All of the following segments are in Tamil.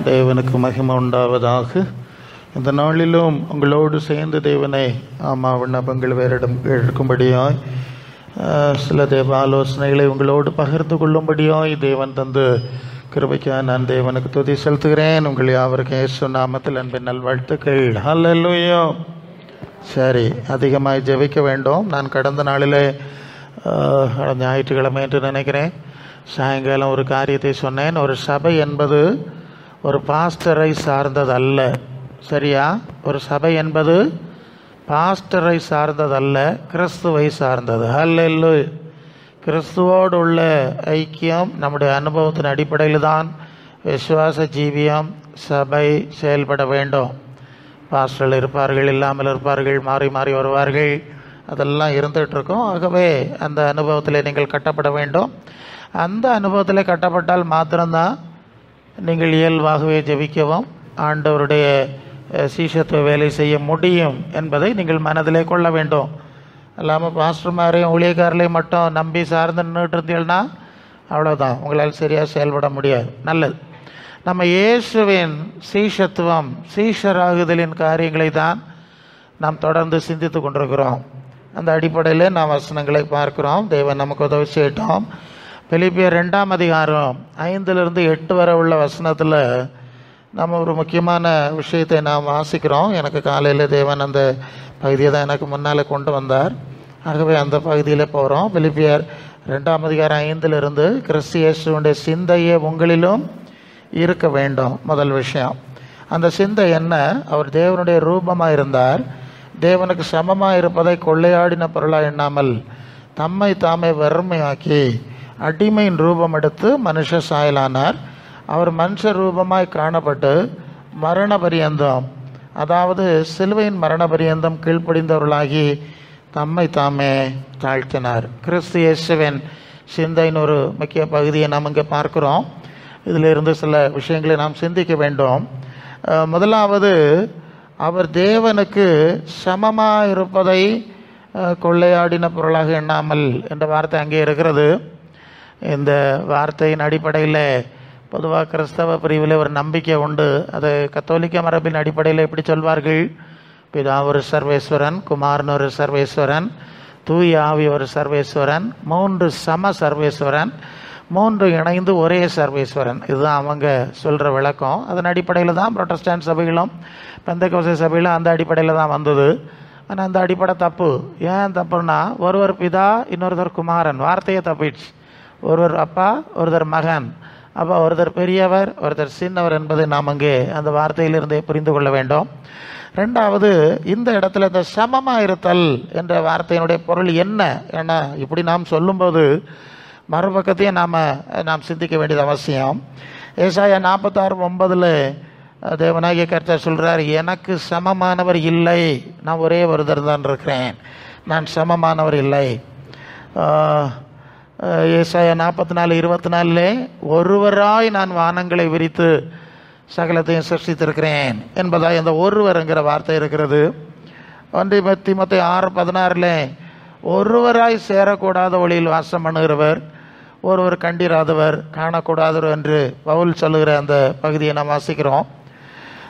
தேவனுக்கு மகிமை உண்டாவதாக. இந்த நாளிலும் உங்களோடு சேர்ந்து தேவனை விண்ணப்பங்கள் வேறிடம் எடுக்கும்படியாய் சில தேவ ஆலோசனைகளை உங்களோடு பகிர்ந்து கொள்ளும்படியாய் தேவன் தந்து கிருபைக்காக நான் தேவனுக்கு துதி செலுத்துகிறேன். உங்கள் யாவருக்கும் இயேசு நாமத்தில் அன்பின் நல்வாழ்த்துக்கள். ஹல்லேலூயா. சரி, அதிகமாக ஜெபிக்க வேண்டும். நான் கடந்த நாளிலே ஞாயிற்றுக்கிழமை என்று நினைக்கிறேன், சாயங்காலம் ஒரு காரியத்தை சொன்னேன். ஒரு சபை என்பது ஒரு பாஸ்டரை சார்ந்தது அல்ல. சரியா? ஒரு சபை என்பது பாஸ்டரை சார்ந்ததல்ல, கிறிஸ்துவை சார்ந்தது. ஹல்லேலூயா. கிறிஸ்துவோடு உள்ள ஐக்கியம் நம்முடைய அனுபவத்தின் அடிப்படையில் தான் விசுவாச ஜீவியம் சபை செயல்பட வேண்டும். பாஸ்டர்கள் இருப்பார்கள், இல்லாமல் இருப்பார்கள், மாறி மாறி வருவார்கள், அதெல்லாம் இருந்துகிட்ருக்கோம். ஆகவே அந்த அனுபவத்தில் நீங்கள் கட்டப்பட வேண்டும். அந்த அனுபவத்தில் கட்டப்பட்டால் மாத்திரம்தான் நீங்கள் இயல்பாகவே ஜெபிக்கவும் ஆண்டவருடைய சீஷத்துவ வேலை செய்ய முடியும் என்பதை நீங்கள் மனதிலே கொள்ள வேண்டும். இல்லாமல் பாஸ்டர்மாரையும் ஊழியக்காரர்களையும் மட்டும் நம்பி சார்ந்து நின்றுட்டு இருந்தீங்கன்னா அவ்வளோதான், உங்களால் சரியாக செயல்பட முடியாது. நல்லது. நம்ம இயேசுவின் சீஷத்துவம், சீஷராகுதலின் காரியங்களை தான் நாம் தொடர்ந்து சிந்தித்து கொண்டிருக்கிறோம். அந்த அடிப்படையில் நாம் வசனங்களை பார்க்கிறோம். தேவன் நமக்கு உதவி செய்யட்டும். பிலிப்பியர் 2ஆம் அதிகாரம் 5-8 வரை உள்ள வசனத்தில் நம்ம ஒரு முக்கியமான விஷயத்தை நாம் வாசிக்கிறோம். எனக்கு காலையில் தேவன் அந்த பகுதியை தான் எனக்கு முன்னால் கொண்டு வந்தார். ஆகவே அந்த பகுதியில் போகிறோம். பிலிப்பியர் 2ஆம் அதிகாரம் 5 கிறிஸ்து இயேசுவுடைய சிந்தையே உங்களிலும் இருக்க வேண்டும். முதல் விஷயம், அந்த சிந்தை என்ன? அவர் தேவனுடைய ரூபமாக இருந்தார். தேவனுக்கு சமமாக இருப்பதை கொள்ளையாடின பொருளாக எண்ணாமல் தம்மை தாமே வெறுமையாக்கி அடிமையின் ரூபம் எடுத்து மனுஷ சாயலானார். அவர் மனுஷ ரூபமாய் காணப்பட்டு மரண பரியந்தம், அதாவது சிலுவையின் மரண பரியந்தம் கீழ்ப்படிந்தவர்களாகி தம்மை தாமே தாழ்த்தினார். கிறிஸ்து இயேசுவின் சிந்தையின் ஒரு முக்கிய பகுதியை நாம் இங்கே பார்க்கிறோம். இதிலிருந்து சில விஷயங்களை நாம் சிந்திக்க வேண்டும். முதலாவது, அவர் தேவனுக்கு சமமாக இருப்பதை கொள்ளையாடின பொருளாக எண்ணாமல் என்ற வார்த்தை அங்கே இருக்கிறது. இந்த வார்த்தையின் அடிப்படையில் பொதுவாக கிறிஸ்தவ பிரிவில் ஒரு நம்பிக்கை உண்டு. அது கத்தோலிக்க மரபின் அடிப்படையில் எப்படி சொல்வார்கள்? பிதா ஒரு சர்வேஸ்வரன், குமாரன் ஒரு சர்வேஸ்வரன், தூய ஆவி ஒரு சர்வேஸ்வரன், 3 சம சர்வேஸ்வரன், 3 இணைந்து ஒரே சர்வேஸ்வரன். இதுதான் அவங்க சொல்கிற விளக்கம். அதன் அடிப்படையில் தான் புரொட்டஸ்டன்ட் சபைகளும் பெந்தெகோஸ்தே சபைகளும் அந்த அடிப்படையில் தான் வந்தது. ஆனால் அந்த அடிப்படை தப்பு. ஏன் தப்புன்னா, ஒருவர் பிதா, இன்னொருத்தர் குமாரன், வார்த்தையே தப்பிடுச்சு. ஒருவர் அப்பா, ஒருத்தர் மகன். அப்போ ஒருத்தர் பெரியவர், ஒருத்தர் சின்னவர் என்பதை நாம் அங்கே அந்த வார்த்தையிலிருந்தே புரிந்து கொள்ள வேண்டும். ரெண்டாவது, இந்த இடத்துல இந்த சமமாக இருத்தல் என்ற வார்த்தையினுடைய பொருள் என்ன? ஏன்னா இப்படி நாம் சொல்லும்போது மறுபக்கத்தையும் நாம் சிந்திக்க வேண்டியது அவசியம். ஏசாயா 46:9 தேவனாகிய கர்த்தர் சொல்கிறார், எனக்கு சமமானவர் இல்லை, நான் ஒரே ஒருத்தர் தான் இருக்கிறேன், நான் சமமானவர் இல்லை. ஏசாயா 44:24 ஒருவராய் நான் வானங்களை விரித்து சகலத்தையும் சிருஷ்டித்திருக்கிறேன் என்பதாய் அந்த ஒருவருங்கிற வார்த்தை இருக்கிறது. 1 தீமோத்தேயு 6:16 ஒருவராய் சேரக்கூடாத ஒளியில் வாசம் பண்ணுகிறவர், ஒருவர் கண்டிராதவர், காணக்கூடாதவர் என்று பவுல் சொல்லுகிற அந்த பகுதியை நாம் வாசிக்கிறோம்.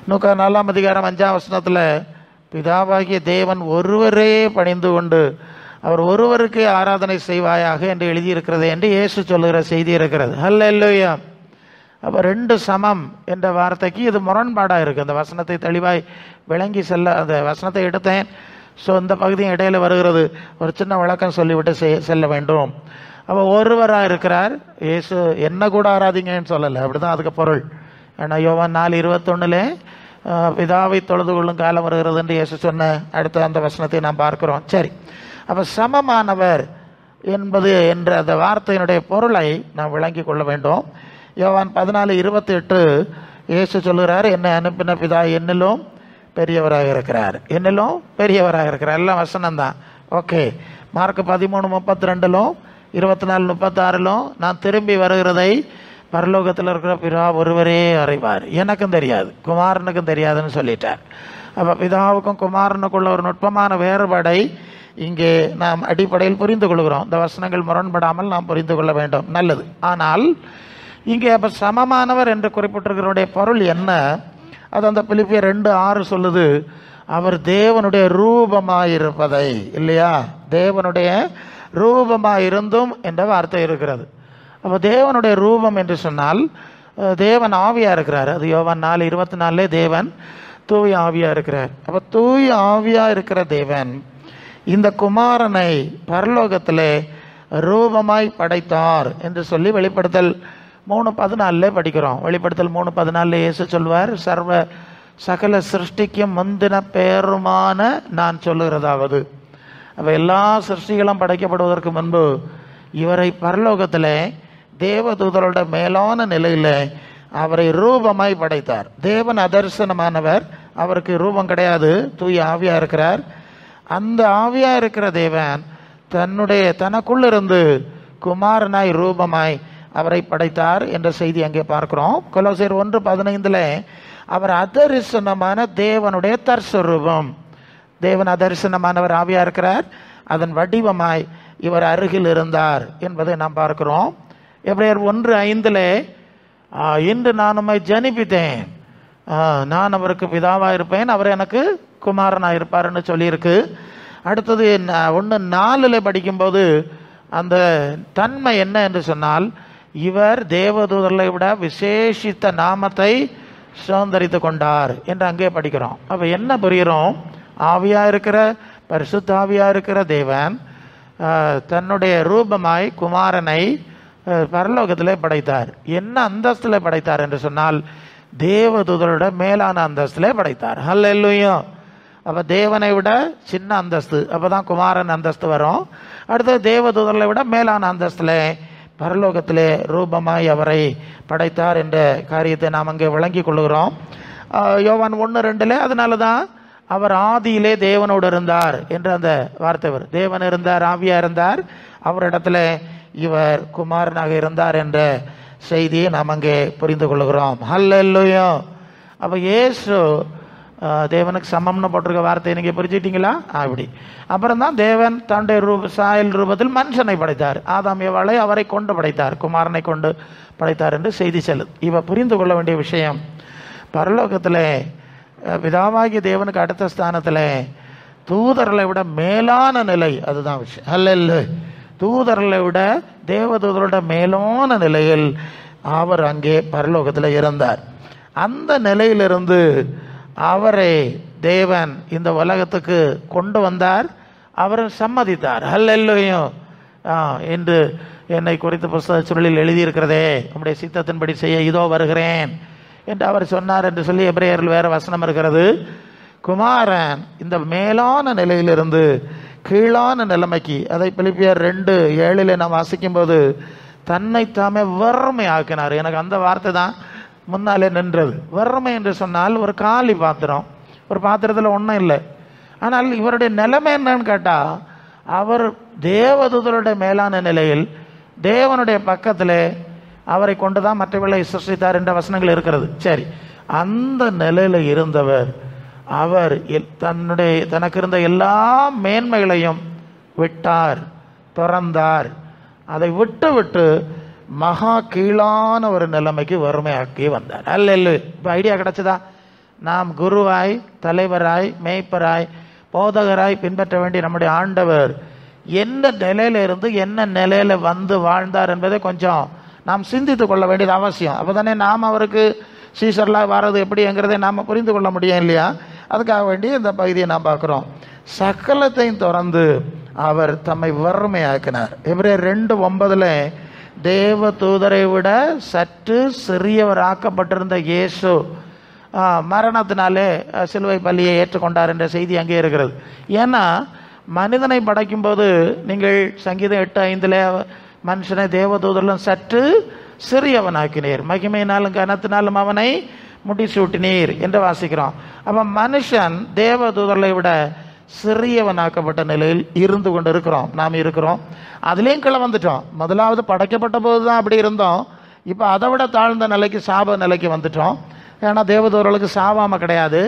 லூக்கா 4ஆம் அதிகாரம் 5ஆம் வசனத்தில் பிதாவாகிய தேவன் ஒருவரே பணிந்து கொண்டு அவர் ஒருவருக்கே ஆராதனை செய்வாயாக என்று எழுதியிருக்கிறது என்று இயேசு சொல்லுகிற செய்தி இருக்கிறது. ஹல்லேலூயா. அப்போ 2 சமம் என்ற வார்த்தைக்கு இது முரண்பாடாக இருக்குது. அந்த வசனத்தை தெளிவாய் விளங்கி அந்த வசனத்தை எடுத்தேன். ஸோ இந்த பகுதியும் இடையில வருகிறது. ஒரு சின்ன விளக்கம் சொல்லிவிட்டு செல்ல வேண்டும். அப்போ ஒருவராக இருக்கிறார் இயேசு. என்ன கூட ஆராதிங்கன்னு சொல்லலை, அப்படிதான் அதுக்கு பொருள். ஏன்னா யோவான் 4:21 பிதாவை தொழுது கொள்ளும் காலம் வருகிறது என்று இயேசு சொன்ன அடுத்த அந்த வசனத்தை நாம் பார்க்கிறோம். சரி, அப்போ சமமானவர் என்பது என்ற அந்த வார்த்தையினுடைய பொருளை நாம் விளங்கி கொள்ள வேண்டும். யோவான் 14:28 இயேசு சொல்லுகிறார், என்னை அனுப்பின பிதா என்னிலும் பெரியவராக இருக்கிறார், என்னிலும் பெரியவராக இருக்கிறார். எல்லாம் வசனம்தான். ஓகே. மார்க் 13:32 24:36 நான் திரும்பி வருகிறதை பரலோகத்தில் இருக்கிற பிதா ஒருவரே அறிவார், எனக்கும் தெரியாது, குமாரனுக்கும் தெரியாதுன்னு சொல்லிட்டார். அப்போ பிதாவுக்கும் குமாரனுக்குள்ள ஒரு நுட்பமான வேறுபாடை இங்கே நாம் அடிப்படையில் புரிந்து கொள்கிறோம். இந்த வசனங்கள் முரண்படாமல் நாம் புரிந்து கொள்ள வேண்டும். நல்லது. ஆனால் இங்கே அப்போ சமமானவர் என்று குறிப்பிட்டிருக்கிறவருடைய பொருள் என்ன? அது அந்த பிலிப்பியர் 2:6 சொல்லுது, அவர் தேவனுடைய ரூபமாயிருப்பதை, இல்லையா? தேவனுடைய ரூபமாயிருந்தும் என்ற வார்த்தை இருக்கிறது. அப்போ தேவனுடைய ரூபம் என்று சொன்னால் தேவன் ஆவியாக இருக்கிறார். அது யோவான் 4:24 தேவன் தூய ஆவியாக இருக்கிறார். அப்போ தூய ஆவியாக இருக்கிற தேவன் இந்த குமாரனை பரலோகத்திலே ரூபமாய் படைத்தார் என்று சொல்லி வெளிப்படுத்தல் 3:14 படிக்கிறோம். வெளிப்படுத்தல் 3:14 இயேசு சொல்வார், சகல சிருஷ்டிக்கும் முந்தின பேருமான நான் சொல்லுகிறதாவது. அப்போ எல்லா சிருஷ்டிகளும் படைக்கப்படுவதற்கு முன்பு இவரை பரலோகத்தில் தேவதூதரோட மேலான நிலையில் அவரை ரூபமாய் படைத்தார். தேவன் அதர்சனமானவர், அவருக்கு ரூபம் கிடையாது, தூய ஆவியாக இருக்கிறார். அந்த ஆவியாக இருக்கிற தேவன் தனக்குள்ளிருந்து குமாரனாய் ரூபமாய் அவரை படைத்தார் என்ற செய்தி அங்கே பார்க்கிறோம். கொலோசியர் 1:15 அவர் அதரிசனமான தேவனுடைய தற்ஸ்வரூபம். தேவன் அதரிசனமானவர் ஆவியாக இருக்கிறார், அதன் வடிவமாய் இவர் அருகில் இருந்தார் என்பதை நாம் பார்க்கிறோம். எபிரேயர் 1:5 இன்று நான் உம்மை ஜனிப்பித்தேன், நான் அவருக்கு பிதாவாக இருப்பேன், அவர் எனக்கு குமாரனாக இருப்பார்னு சொல்லியிருக்கு. அடுத்தது 1:4 படிக்கும்போது அந்த தன்மை என்ன என்று சொன்னால், இவர் தேவதூதர்களை விட விசேஷித்த நாமத்தை சுதந்திரித்து கொண்டார் என்று அங்கே படிக்கிறோம். அப்போ என்ன புரிகிறோம்? ஆவியாக இருக்கிற பரிசுத்த ஆவியாக இருக்கிற தேவன் தன்னுடைய ரூபமாய் குமாரனை பரலோகத்தில் படைத்தார். என்ன அந்தஸ்தில் படைத்தார் என்று சொன்னால் தேவதூதரோட மேலான அந்தஸ்தில் படைத்தார். ஹல்லேலூயா. அப்போ தேவனை விட சின்ன அந்தஸ்து, அப்போ தான் குமாரன் அந்தஸ்து வரும். அடுத்தது தேவதூதர்களை விட மேலான அந்தஸ்தில் பரலோகத்திலே ரூபமாய் அவரை படைத்தார் என்ற காரியத்தை நாம் அங்கே விளங்கி கொள்ளுகிறோம். யோவான் 1:2 அதனால தான் அவர் ஆதியிலே தேவனோடு இருந்தார் என்று அந்த வார்த்தை வரும். தேவன் இருந்தார், ஆவியாக இருந்தார், அவரிடத்துல இவர் குமாரனாக இருந்தார் என்ற செய்தியை நாம் அங்கே புரிந்து கொள்ளுகிறோம். ஹல்லேலூயா. அப்போ இயேசு தேவனுக்கு சமம்னு போட்டிருக்க வார்த்தையை நீங்கள் புரிஞ்சுக்கிட்டீங்களா? அப்படி அப்புறம் தான் தேவன் தன்னுடைய சாயல் ரூபத்தில் மனுஷனை படைத்தார். ஆதாம் ஏவாளை அவரை கொண்டு படைத்தார், குமாரனை கொண்டு படைத்தார் என்று செய்தி செல்லுது. இவ புரிந்து கொள்ள வேண்டிய விஷயம், பரலோகத்தில் பிதாவாகிய தேவனுக்கு அடுத்த ஸ்தானத்தில் தூதர்களை விட மேலான நிலை, அதுதான் விஷயம். அல்ல, தூதர்களை விட தேவதூதரோட மேலான நிலையில் அவர் அங்கே பரலோகத்தில் இருந்தார். அந்த நிலையிலிருந்து அவரை தேவன் இந்த உலகத்துக்கு கொண்டு வந்தார், அவர் சம்மதித்தார். ஹல்லேலூயா என்று என்னை குறித்த புஸ்தக சுருளில் எழுதியிருக்கிறதே, உம்முடைய சித்தத்தின்படி செய்ய இதோ வருகிறேன் என்று அவர் சொன்னார் என்று சொல்லி எபிரேயரில் வேறு வசனம் இருக்கிறது. குமாரன் இந்த மேலான நிலையிலிருந்து கீழான நிலைமைக்கு, அதை பிலிப்பியர் 2:7 நாம் வாசிக்கும்போது தன்னைத்தாமே வறுமை ஆக்கினார். எனக்கு அந்த வார்த்தை தான் முன்னாலே நின்றது. வறுமை என்று சொன்னால் ஒரு காலி பாத்திரம், ஒரு பாத்திரத்தில் ஒன்றும் இல்லை. ஆனால் இவருடைய நிலைமை என்னன்னு கேட்டால், அவர் தேவதூதருடைய மேலான நிலையில் தேவனுடைய பக்கத்தில் அவரை கொண்டு தான் மற்றவர்களை சிருஷ்டித்தார் என்ற வசனங்கள் இருக்கிறது. சரி, அந்த நிலையில் இருந்தவர் அவர் தனக்கு இருந்த எல்லா மேன்மைகளையும் விட்டார், துறந்தார். அதை விட்டு மகா கீழான ஒரு நிலைமைக்கு வறுமையாக்கி வந்தார். அல்ல, இப்போ ஐடியா கிடைச்சதா? நாம் குருவாய், தலைவராய், மேய்ப்பராய், போதகராய் பின்பற்ற வேண்டிய நம்முடைய ஆண்டவர் எந்த நிலையில இருந்து என்ன நிலையில வந்து வாழ்ந்தார் என்பதை கொஞ்சம் நாம் சிந்தித்து கொள்ள வேண்டியது அவசியம். அப்போ தானே நாம் அவருக்கு சீசர்லாம் வர்றது எப்படிங்கிறதை நாம் புரிந்து கொள்ள முடியும் இல்லையா? அதுக்காக வேண்டி இந்த பகுதியை நாம் பார்க்குறோம். சகலத்தையும் திறந்து அவர் தம்மை வறுமையாக்கினார். எபிரேயர் 2:9 தேவ தூதரை விட சற்று சிறியவராக்கப்பட்டிருந்த இயேசு மரணத்தினாலே சிலுவை பலியை ஏற்றுக்கொண்டார் என்ற செய்தி அங்கே இருக்கிறது. ஏன்னா மனிதனை படைக்கும்போது நீங்கள் சங்கீதம் 8:5 மனுஷனை தேவதூதரிலும் சற்று சிறியவனாக்கினீர், மகிமையினாலும் கனத்தினாலும் அவனை முடிசூட்டினீர் என்று வாசிக்கிறோம். அப்போ மனுஷன் தேவதூதர்களை விட சிறியவனாக்கப்பட்ட நிலையில் இருந்து கொண்டு இருக்கிறோம், நாம் இருக்கிறோம். அதுலேயும் கீழே வந்துட்டோம். முதலாவது படைக்கப்பட்ட போது தான் அப்படி இருந்தோம், இப்போ அதை விட தாழ்ந்த நிலைக்கு, சாப நிலைக்கு வந்துட்டோம். ஏன்னா தேவதூதர்களுக்கு சாவாமல் கிடையாது.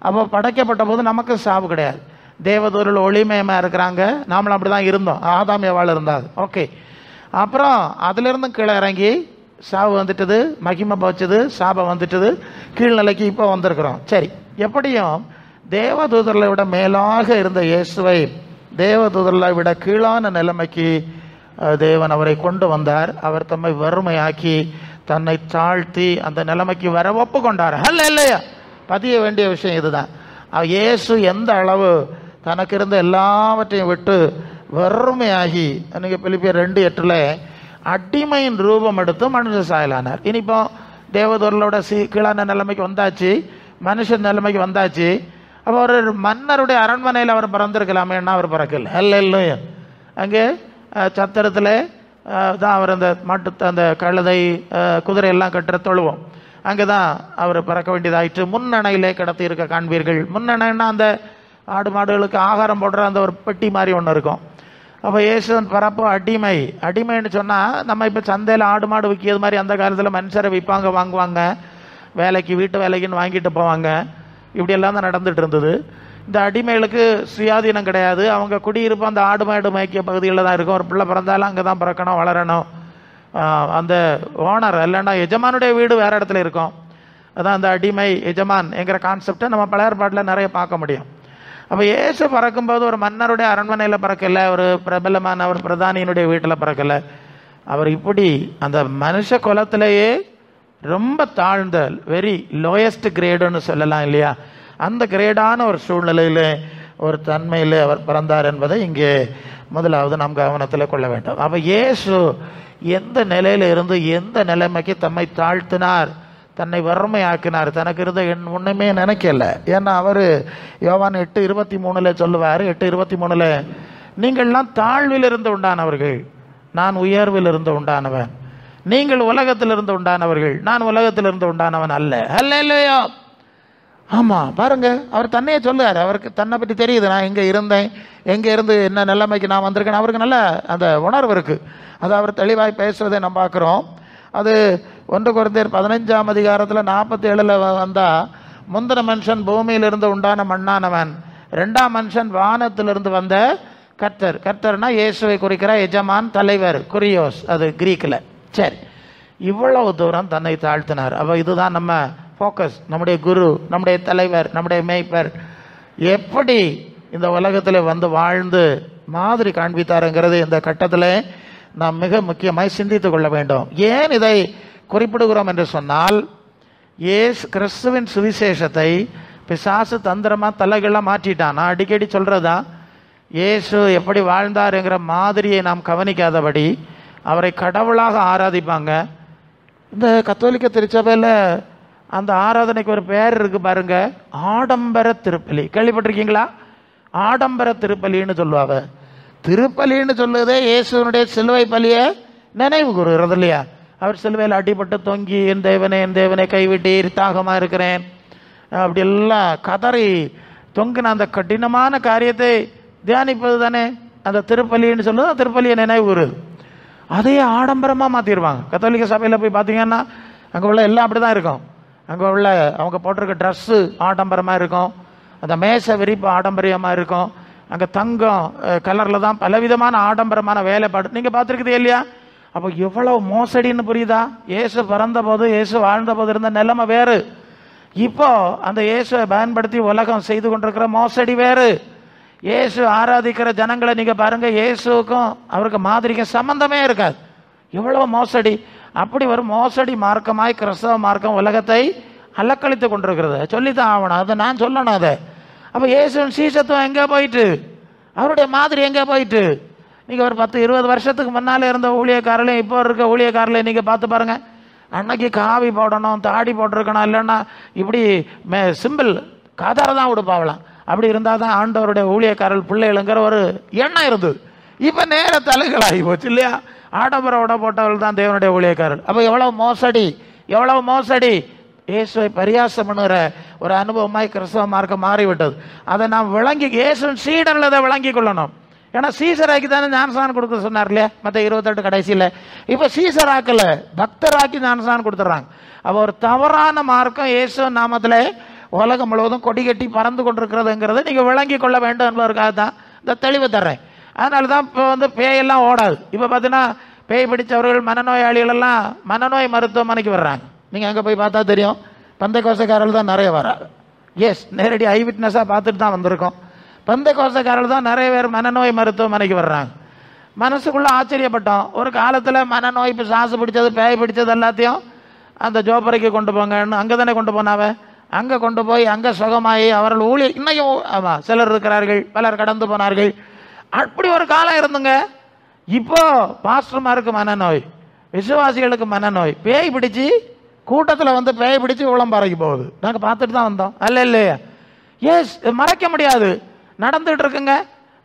அப்போ படைக்கப்பட்ட போது நமக்கு சாவு கிடையாது. தேவதூதர்கள் ஒளிமயமாக இருக்கிறாங்க, நாமளும் அப்படி தான் இருந்தோம், ஆதாம் ஏவாள் இருந்தாங்க. ஓகே, அப்புறம் அதிலிருந்து கீழே இறங்கி சாவு வந்துட்டது, மகிமை போச்சது, சாபம் வந்துட்டது, கீழ்நிலைக்கு இப்போ வந்திருக்கிறோம். சரி, எப்படியும் தேவதூதர்களை விட மேலாக இருந்த இயேசுவை தேவதூதர்களை விட கீழான நிலைமைக்கு தேவன் அவரை கொண்டு வந்தார். அவர் தம்மை வறுமையாக்கி தன்னை தாழ்த்தி அந்த நிலைமைக்கு வர ஒப்பு கொண்டார். இல்லையா, பதிய வேண்டிய விஷயம் இதுதான். இயேசு எந்த அளவு தனக்கு இருந்த எல்லாவற்றையும் விட்டு வறுமையாகி, அன்றைக்கி பிலிப்பியர் 2:8 அடிமையின் ரூபம் எடுத்து மனுஷ சாயலானார். இனிப்போ தேவதூர்களோட கீழான நிலைமைக்கு வந்தாச்சு, மனுஷன் நிலைமைக்கு வந்தாச்சு. அப்போ ஒரு மன்னருடைய அரண்மனையில் அவர் பிறந்திருக்கலாமே, என்ன அவர் பிறக்கல. இல்லையா, அங்கே சத்திரத்தில் தான் அவர் அந்த கழுதை குதிரை எல்லாம் கட்டுற தொழுவோம், அங்கே தான் அவர் பிறக்க வேண்டியதாயிற்று. முன்னணையிலே கிடத்தி இருக்க காண்பீர்கள். முன்னணைன்னா அந்த ஆடு மாடுகளுக்கு ஆகாரம் போடுற அந்த ஒரு பெட்டி மாதிரி ஒன்று இருக்கும். அப்போ இயேசுவன் பிறப்பு அடிமைன்னு சொன்னால், நம்ம இப்போ சந்தையில் ஆடு மாடு விற்கிறது மாதிரி அந்த காலத்தில் மனுஷரை விற்பாங்க, வாங்குவாங்க, வேலைக்கு வீட்டு வேலைக்குன்னு வாங்கிட்டு போவாங்க. இப்படியெல்லாம் தான் நடந்துட்டு இருந்தது. இந்த அடிமைகளுக்கு சுயாதீனம் கிடையாது. அவங்க குடியிருப்பு அந்த ஆடு மாடு மேய்க்கிய பகுதிகளில் தான் இருக்கும். ஒரு பிள்ளை பிறந்தாலும் அங்கே தான் பிறக்கணும், வளரணும். அந்த ஓனர் இல்லைன்னா எஜமானுடைய வீடு வேறு இடத்துல இருக்கும். அதான் அந்த அடிமை எஜமான் என்கிற கான்செப்டை நம்ம பழையற்பாட்டில் நிறைய பார்க்க முடியும். அப்போ இயேசு பறக்கும்போது ஒரு மன்னருடைய அரண்மனையில் பறக்கலை, ஒரு பிரபலமான ஒரு பிரதானியினுடைய வீட்டில் பறக்கலை. அவர் இப்படி அந்த மனுஷ குலத்திலேயே ரொம்ப தாழ்ந்த வெரி லோயஸ்ட் கிரேடுன்னு சொல்லலாம் இல்லையா, அந்த கிரேடான ஒரு சூழ்நிலையில் ஒரு தன்மையில் அவர் பிறந்தார் என்பதை இங்கே முதலாவது நாம் கவனத்தில் கொள்ள வேண்டும். அப்போ இயேசு எந்த நிலையில் இருந்து எந்த நிலைமைக்கு தம்மை தாழ்த்தினார், தன்னை வறுமையாக்கினார். தனக்கு இருந்த ஒன்றுமே நினைக்கல. ஏன்னா அவர் யோவான் 8:23 சொல்லுவார். 8:23 நீங்கள்லாம் தாழ்வில் இருந்து உண்டானவர்கள், நான் உயர்வில் இருந்து உண்டானவன். நீங்கள் உலகத்திலிருந்து உண்டானவர்கள், நான் உலகத்திலிருந்து உண்டானவன் அல்ல. இல்லையோ? ஆமாம், பாருங்க, அவர் தன்னையே சொல்லுவார். அவருக்கு தன்னை பற்றி தெரியுது, நான் எங்கே இருந்தேன், எங்கே இருந்து என்ன நிலைமைக்கு நான் வந்திருக்கேன். அவருக்கு நல்ல அந்த உணர்வு இருக்குது. அது அவர் தெளிவாய் பேசுவதை நம்ம பார்க்குறோம். அது 1 கொரிந்தியர் 15 47 வந்தால், முந்தின மனுஷன் பூமியிலிருந்து உண்டான மண்ணானவன், 2ஆம் மனுஷன் வானத்திலிருந்து வந்த கர்த்தர். கர்த்தர்னா இயேசுவை குறிக்கிற எஜமான், தலைவர், குறியோஸ், அது கிரீக்கில். சரி, இவ்வளவு தூரம் தன்னை தாழ்த்தினார். அப்போ இதுதான் நம்ம ஃபோக்கஸ். நம்முடைய குரு, நம்முடைய தலைவர், நம்முடைய மேய்ப்பர் எப்படி இந்த உலகத்தில் வந்து வாழ்ந்து மாதிரி காண்பித்தாருங்கிறது இந்த கட்டத்தில் நாம் மிக முக்கியமாய் சிந்தித்து கொள்ள வேண்டும். ஏன் இதை குறிப்பிடுகிறோம் என்று சொன்னால், இயேசு கிறிஸ்துவின் சுவிசேஷத்தை பிசாசு தந்திரமாக தலைகளாக மாற்றிட்டான். நான் அடிக்கடி சொல்கிறதா, இயேசு எப்படி வாழ்ந்தாருங்கிற மாதிரியை நாம் கவனிக்காதபடி அவரை கடவுளாக ஆராதிப்பாங்க. இந்த கத்தோலிக்க திருச்சபையில் அந்த ஆராதனைக்கு ஒரு பேர் இருக்கு பாருங்க, ஆடம்பர திருப்பலி. கேள்விப்பட்டிருக்கீங்களா? ஆடம்பர திருப்பலின்னு சொல்லுவாங்க. திருப்பலின்னு சொல்லுதே இயேசுனுடைய சிலுவை பலியை நினைவு கூறுகிறது இல்லையா. அவர் சிலுவையில் அடிபட்டு தொங்கி, என் தேவனை கைவிட்டீர், தாகமாக இருக்கிறேன், அப்படியெல்லாம் கதறி தொங்கின அந்த கடினமான காரியத்தை தியானிப்பது தானே அந்த திருப்பலின்னு சொல்லுது. திருப்பலியை நினைவு கூறுது. அதே ஆடம்பரமாக மாற்றிடுவாங்க. கத்தோலிக்க சபையில் போய் பார்த்தீங்கன்னா அங்கே உள்ள எல்லாம் அப்படி தான் இருக்கும். அங்கே உள்ள அவங்க போட்டிருக்க ட்ரெஸ்ஸு ஆடம்பரமாக இருக்கும், அந்த மேசை விரிப்பு ஆடம்பரியமாக இருக்கும், அங்கே தங்கம் கலரில் தான் பலவிதமான ஆடம்பரமான வேலைப்பாடு நீங்கள் பார்த்துருக்குது இல்லையா. அப்போ எவ்வளோ மோசடின்னு புரியுதா? இயேசு பிறந்த போது, இயேசு வாழ்ந்த போது இருந்த நிலைமை வேறு. இப்போ அந்த இயேசுவை பயன்படுத்தி உலகம் செய்து கொண்டிருக்கிற மோசடி வேறு. இயேசு ஆராதிக்கிற ஜனங்களை நீங்கள் பாருங்கள், இயேசுக்கும் அவருக்கு மாதிரிக்கும் சம்பந்தமே இருக்காது. எவ்வளோ மோசடி. அப்படி ஒரு மோசடி மார்க்கமாய் கிறிஸ்தவ மார்க்கம் உலகத்தை அலக்களித்து கொண்டிருக்கிறது. சொல்லித்தான் ஆகணும், அதை நான் சொல்லணும். அதை அப்போ இயேசுவின் சீசத்துவம் எங்கே போயிட்டு, அவருடைய மாதிரி எங்கே போயிட்டு? நீங்கள் ஒரு 10-20 வருஷத்துக்கு முன்னால் இருந்த ஊழியக்காரர்களையும் இப்போ இருக்க ஊழியக்காரர்களையும் நீங்கள் பார்த்து பாருங்கள். அன்னைக்கு காவி போடணும், தாடி போட்டிருக்கணும், இல்லைன்னா இப்படி சிம்பிள் கதரை தான் உடுப்பாவலாம். அப்படி இருந்தால் தான் ஆண்டவருடைய ஊழியக்காரர்கள் பிள்ளைகளுங்கிற ஒரு எண்ணம் இருந்தது. இப்போ நேர தலைகளாகி போச்சு இல்லையா. ஆடம்பர உட போட்டவர்கள் தான் தேவனுடைய ஊழியக்காரர்கள். அப்போ எவ்வளவு மோசடி, எவ்வளவு மோசடி. இயேசுவை பரியாசம் பண்ணுகிற ஒரு அனுபவமாய் கிறிஸ்தவ மார்க்கம் மாறிவிட்டது. அதை நாம் விளங்கி, இயேசுவின் சீடர்கள் அதை விளங்கி கொள்ளணும். ஏன்னா சீசராக்கி தானே ஞானஸ்நானம் கொடுக்க சொன்னார் இல்லையா, மற்ற 28 கடைசியில். இப்போ சீசராக்கல, பக்தராக்கி ஞானஸ்நானம் கொடுத்துட்றாங்க. அப்போ ஒரு தவறான மார்க்கம் இயேசு நாமத்தில் உலகம் முழுவதும் கொடி கட்டி பறந்து கொண்டிருக்கிறதுங்கிறத நீங்கள் விளங்கி கொள்ள வேண்டும் என்பதற்காக தான் இந்த தெளிவு தர்றேன். அதனால தான் இப்போ பேயெல்லாம் ஓடாது. இப்போ பார்த்தீங்கன்னா பேய் பிடிச்சவர்கள் மனநோயாளிகள் எல்லாம் மனநோய் மருத்துவமனைக்கு வர்றாங்க. நீங்கள் அங்கே போய் பார்த்தா தெரியும், பந்தைக்கோசக்காரர்கள் தான் நிறைய வராங்க. எஸ், நேரடி ஐ விட்னஸாக பார்த்துட்டு தான் வந்திருக்கோம். பந்தைக்கோசக்காரர்கள் தான் நிறைய பேர் மனநோய் மருத்துவமனைக்கு வர்றாங்க. மனசுக்குள்ளே ஆச்சரியப்பட்டோம். ஒரு காலத்தில் மனநோய் இப்போ சாசு பிடிச்சது பேய் பிடிச்சது எல்லாத்தையும் அந்த ஜோப்பரைக்கு கொண்டு போங்கன்னு அங்கே தானே கொண்டு போனாவே. அங்கே கொண்டு போய் அங்கே சுகமாயி அவர்கள் ஊழியர் இன்னையும் ஆமாம் சிலர் இருக்கிறார்கள், பலர் கடந்து போனார்கள். அப்படி ஒரு காலம் இருந்துங்க. இப்போ பாஸ்டர்மாருக்கு மனநோய், விசுவாசிகளுக்கு மனநோய், பேய் பிடிச்சி கூட்டத்தில் வந்து பேய் பிடிச்சி உளம்பறைக்கு போகுது. நாங்கள் பார்த்துட்டு தான் வந்தோம். அல்ல இல்லையா? எஸ், மறைக்க முடியாது, நடந்துகிட்டு இருக்குங்க.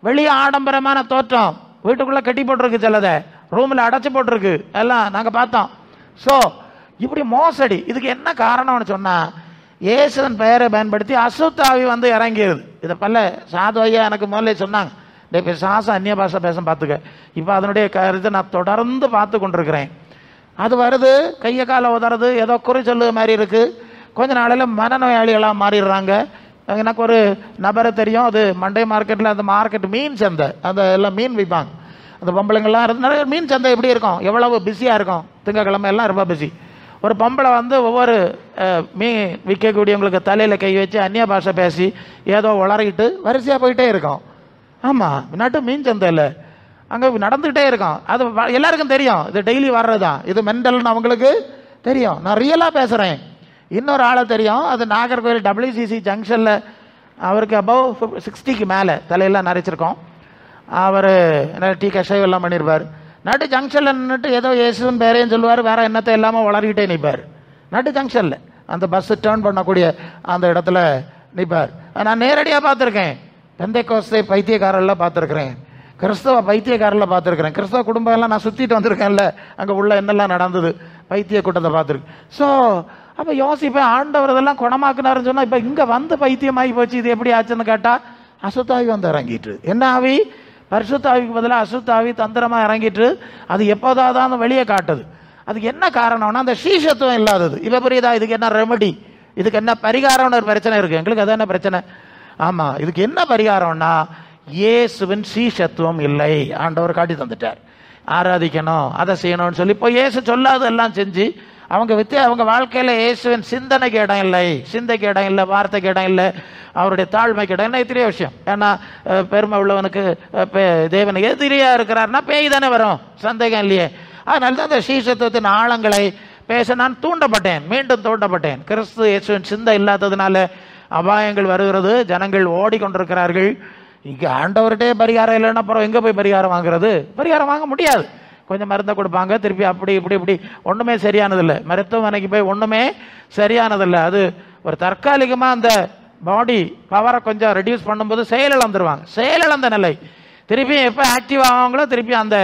வெளியே ஆடம்பரமான தோற்றம், வீட்டுக்குள்ளே கட்டி போட்டிருக்கு, சிலதை ரூமில் அடைச்சி போட்டிருக்கு, எல்லாம் நாங்கள் பார்த்தோம். ஸோ இப்படி மோசடி. இதுக்கு என்ன காரணம்னு சொன்னால், இயேசுவின் பெயரை பயன்படுத்தி அசுத்தாவி வந்து இறங்கிடுது. இதை பல சாது ஐயா எனக்கு முதல்ல சொன்னாங்க, இப்போ சாசம் அந்நிய பாஷை பேச பார்த்துக்க. இப்போ அதனுடைய கருத்தை நான் தொடர்ந்து பார்த்து கொண்டிருக்கிறேன். அது வருது, கையை காலை உதறது, ஏதோ குறி சொல்லு மாதிரி இருக்குது. கொஞ்ச நாளையில் மனநோயாளிகளாக மாறிடுறாங்க. எனக்கு ஒரு நபரை தெரியும், அது மண்டே மார்க்கெட்டில், அந்த மார்க்கெட் மீன் சந்தை, அந்த எல்லாம் மீன் விற்பாங்க. அந்த பொம்பளைங்கள்லாம் இருந்து நிறைய மீன் சந்தை எப்படி இருக்கும், எவ்வளவு பிஸியாக இருக்கும். திங்கக்கிழமை எல்லாம் ரொம்ப பிஸி. ஒரு பொம்பளை வந்து ஒவ்வொரு மீன் விற்கக்கூடியவங்களுக்கு தலையில் கை வச்சு அந்நிய பாஷை பேசி ஏதோ உளறிட்டு வரிசையாக போயிட்டே இருக்கும். ஆமாம், நட்டு மீன் சந்தையில் அங்கே நடந்துக்கிட்டே இருக்கும். அது எல்லாருக்கும் தெரியும், இது டெய்லி வர்றது தான், இது மென்டல்னு அவங்களுக்கு தெரியும். நான் ரியலாக பேசுகிறேன். இன்னொரு ஆளை தெரியும், அது நாகர்கோவில் WCC ஜங்ஷனில், அவருக்கு அபவ் 60க்கு மேலே தலையெல்லாம் நரைச்சிருக்கோம். அவர் என்ன டீ கஷாயம் எல்லாம் பண்ணியிருப்பார். நட்டு ஜங்ஷனில் நின்றுட்டு ஏதோ இயேசுவின் பேரையும் சொல்லுவார், வேறு என்னத்தை எல்லாமே வளர்கிட்டே நிற்பார். நட்டு ஜங்ஷனில் அந்த பஸ்ஸு டேர்ன் பண்ணக்கூடிய அந்த இடத்துல நிற்பார். நான் நேரடியாக பார்த்துருக்கேன். பெந்தைக்கோஸ்தே பைத்தியக்காரெல்லாம் பார்த்துருக்குறேன், கிறிஸ்தவ பைத்தியக்காரெல்லாம் பார்த்துருக்குறேன். கிறிஸ்தவ குடும்பம் எல்லாம் நான் சுற்றிட்டு வந்திருக்கேன்ல, அங்கே உள்ள என்னெல்லாம் நடந்தது, பைத்திய கூட்டத்தை பார்த்துருக்கேன். ஸோ அப்போ யோசிப்பேன், ஆண்டவர் இதெல்லாம் குணமாக்குனாருன்னு சொன்னால் இப்போ இங்கே வந்து பைத்தியமாகி போச்சு, இது எப்படி ஆச்சுன்னு கேட்டால் அசுத்தாவி வந்து இறங்கிட்டு. என்ன ஆவி? பரிசுத்தாவிக்கு பதிலாக அசுத்தாவி தந்திரமாக இறங்கிட்டு அது எப்போதாவது வெளியே காட்டுது. அதுக்கு என்ன காரணம்னா அந்த சீஷத்துவம் இல்லாதது. இப்போ புரியுதா? இதுக்கு என்ன ரெமடி, இதுக்கு என்ன பரிகாரம்னு ஒரு பிரச்சனை இருக்குது எங்களுக்கு. அது என்ன பிரச்சனை? ஆமாம், இதுக்கு என்ன பரிகாரம்னா இயேசுவின் சீஷத்துவம் இல்லை. ஆண்டவர் காட்டி தந்துட்டார், ஆராதிக்கணும், அதை செய்யணும்னு சொல்லி இப்போ இயேசு சொல்லாது எல்லாம் செஞ்சு அவங்க வாழ்க்கையில் இயேசுவின் சிந்தனைக்கு இடம் இல்லை, சிந்தைக்கு இடம் இல்லை, வார்த்தைக்கு இடம் இல்லை, அவருடைய தாழ்மைக்கு இடம் இல்லை. இத்திரிய விஷயம். ஏன்னா பெருமை உள்ளவனுக்கு தேவன் எதிரியாக இருக்கிறார்னா பேய் தானே வரும், சந்தேகம் இல்லையே. அதனால தான் அந்த சீஷத்துவத்தின் ஆழங்களை பேச நான் தூண்டப்பட்டேன், மீண்டும் தூண்டப்பட்டேன். கிறிஸ்து இயேசுவின் சிந்தை இல்லாததுனால அபாயங்கள் வருகிறது, ஜனங்கள் ஓடிக்கொண்டிருக்கிறார்கள். இங்கே ஆண்டவர்கிட்டே பரிகாரம் இல்லைன்னா அப்புறம் எங்கே போய் பரிகாரம் வாங்குறது? பரிகாரம் வாங்க முடியாது. கொஞ்சம் மருந்தை கொடுப்பாங்க, திருப்பி அப்படி இப்படி ஒன்றுமே சரியானதில்லை. மருத்துவமனைக்கு போய் ஒன்றுமே சரியானதில்லை. அது ஒரு தற்காலிகமாக அந்த பாடி பவரை கொஞ்சம் ரெடியூஸ் பண்ணும்போது செயலிழந்துருவாங்க. செயலிழந்த நிலை திருப்பி எப்போ ஆக்டிவ் ஆவாங்களோ திருப்பி அந்த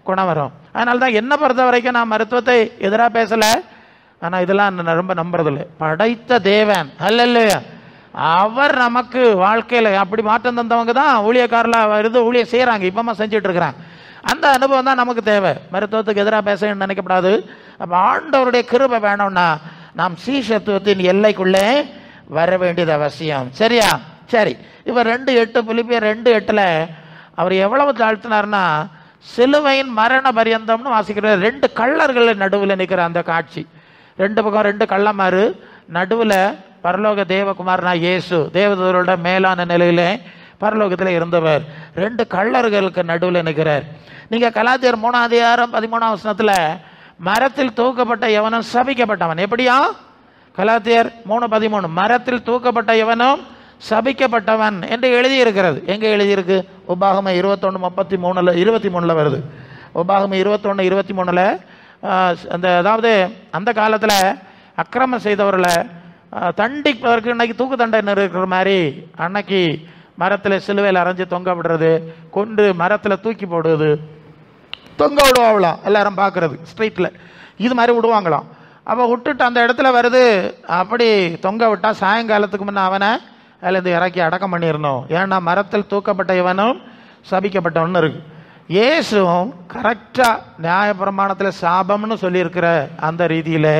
குணம் வரும். அதனால தான் என்னை பொறுத்த வரைக்கும் நான் மருத்துவத்தை எதிராக பேசலை, ஆனால் இதெல்லாம் ரொம்ப நம்புறதில்லை. படைத்த தேவன் அல்லையா, அவர் நமக்கு வாழ்க்கையில் அப்படி மாற்றம் தந்தவங்க தான் ஊழியக்காரில் வருது, ஊழியம் செய்கிறாங்க, இப்போமா செஞ்சுட்டு இருக்கிறாங்க. அந்த அனுபவம் தான் நமக்கு தேவை. மருத்துவத்துக்கு எதிராக பேசணும்னு நினைக்கப்படாது. அப்போ ஆண்டவருடைய கிருபை வேணும்னா நாம் சீஷத்துவத்தின் எல்லைக்குள்ளே வர வேண்டியது அவசியம். சரியா? சரி, இப்போ 2:8 பிலிப்பியர் 2:8 அவர் எவ்வளவு தாழ்த்தினார்னா சிலுவையின் மரண பரியந்தம்னு வாசிக்கிற 2 கள்ளர்கள் நடுவில் நிற்கிற அந்த காட்சி. 2 பக்கம் 2 கள்ளமாறு, நடுவில் பரலோக தேவகுமார்னா இயேசு தேவதூரோட மேலான நிலையிலே பரலோகத்தில் இருந்தவர். 2 கள்ளர்களுக்கு நடுவில் நிற்கிறார். நீங்கள் கலாத்தியர் 3:13 மரத்தில் தூக்கப்பட்ட எவனும் சபிக்கப்பட்டவன். எப்படியா? கலாத்தியர் 3:13 மரத்தில் தூக்கப்பட்ட எவனும் சபிக்கப்பட்டவன் என்று எழுதியிருக்கிறது. எங்கே எழுதியிருக்கு? உபாகம 21:23 வருது. உபாகம 21:23 அந்த அதாவது அந்த காலத்தில் அக்கிரமம் செய்தவர்களை தண்டிப்பதற்கு இன்னைக்கு தூக்கு தண்டனை இருக்கிற மாதிரி அன்னைக்கு மரத்தில் சிலுவையில் அரைஞ்சி தொங்க விடுறது, கொண்டு மரத்தில் தூக்கி போடுவது, தொங்க விடுவாங்களாம் எல்லாரும் பார்க்குறது ஸ்ட்ரீட்டில், இது மாதிரி விடுவாங்களாம். அப்போ விட்டுட்டு அந்த இடத்துல வருது, அப்படி தொங்க விட்டால் சாயங்காலத்துக்கு முன்னே அவனை அதில் இறக்கி அடக்கம் பண்ணிடணும். ஏன்னா மரத்தில் தூக்கப்பட்ட இவனும் சபிக்கப்பட்டவன்னு இருக்கு. இயேசுவும் கரெக்டாக நியாயப்பிரமாணத்தில் சாபம்னு சொல்லியிருக்கிற அந்த ரீதியில்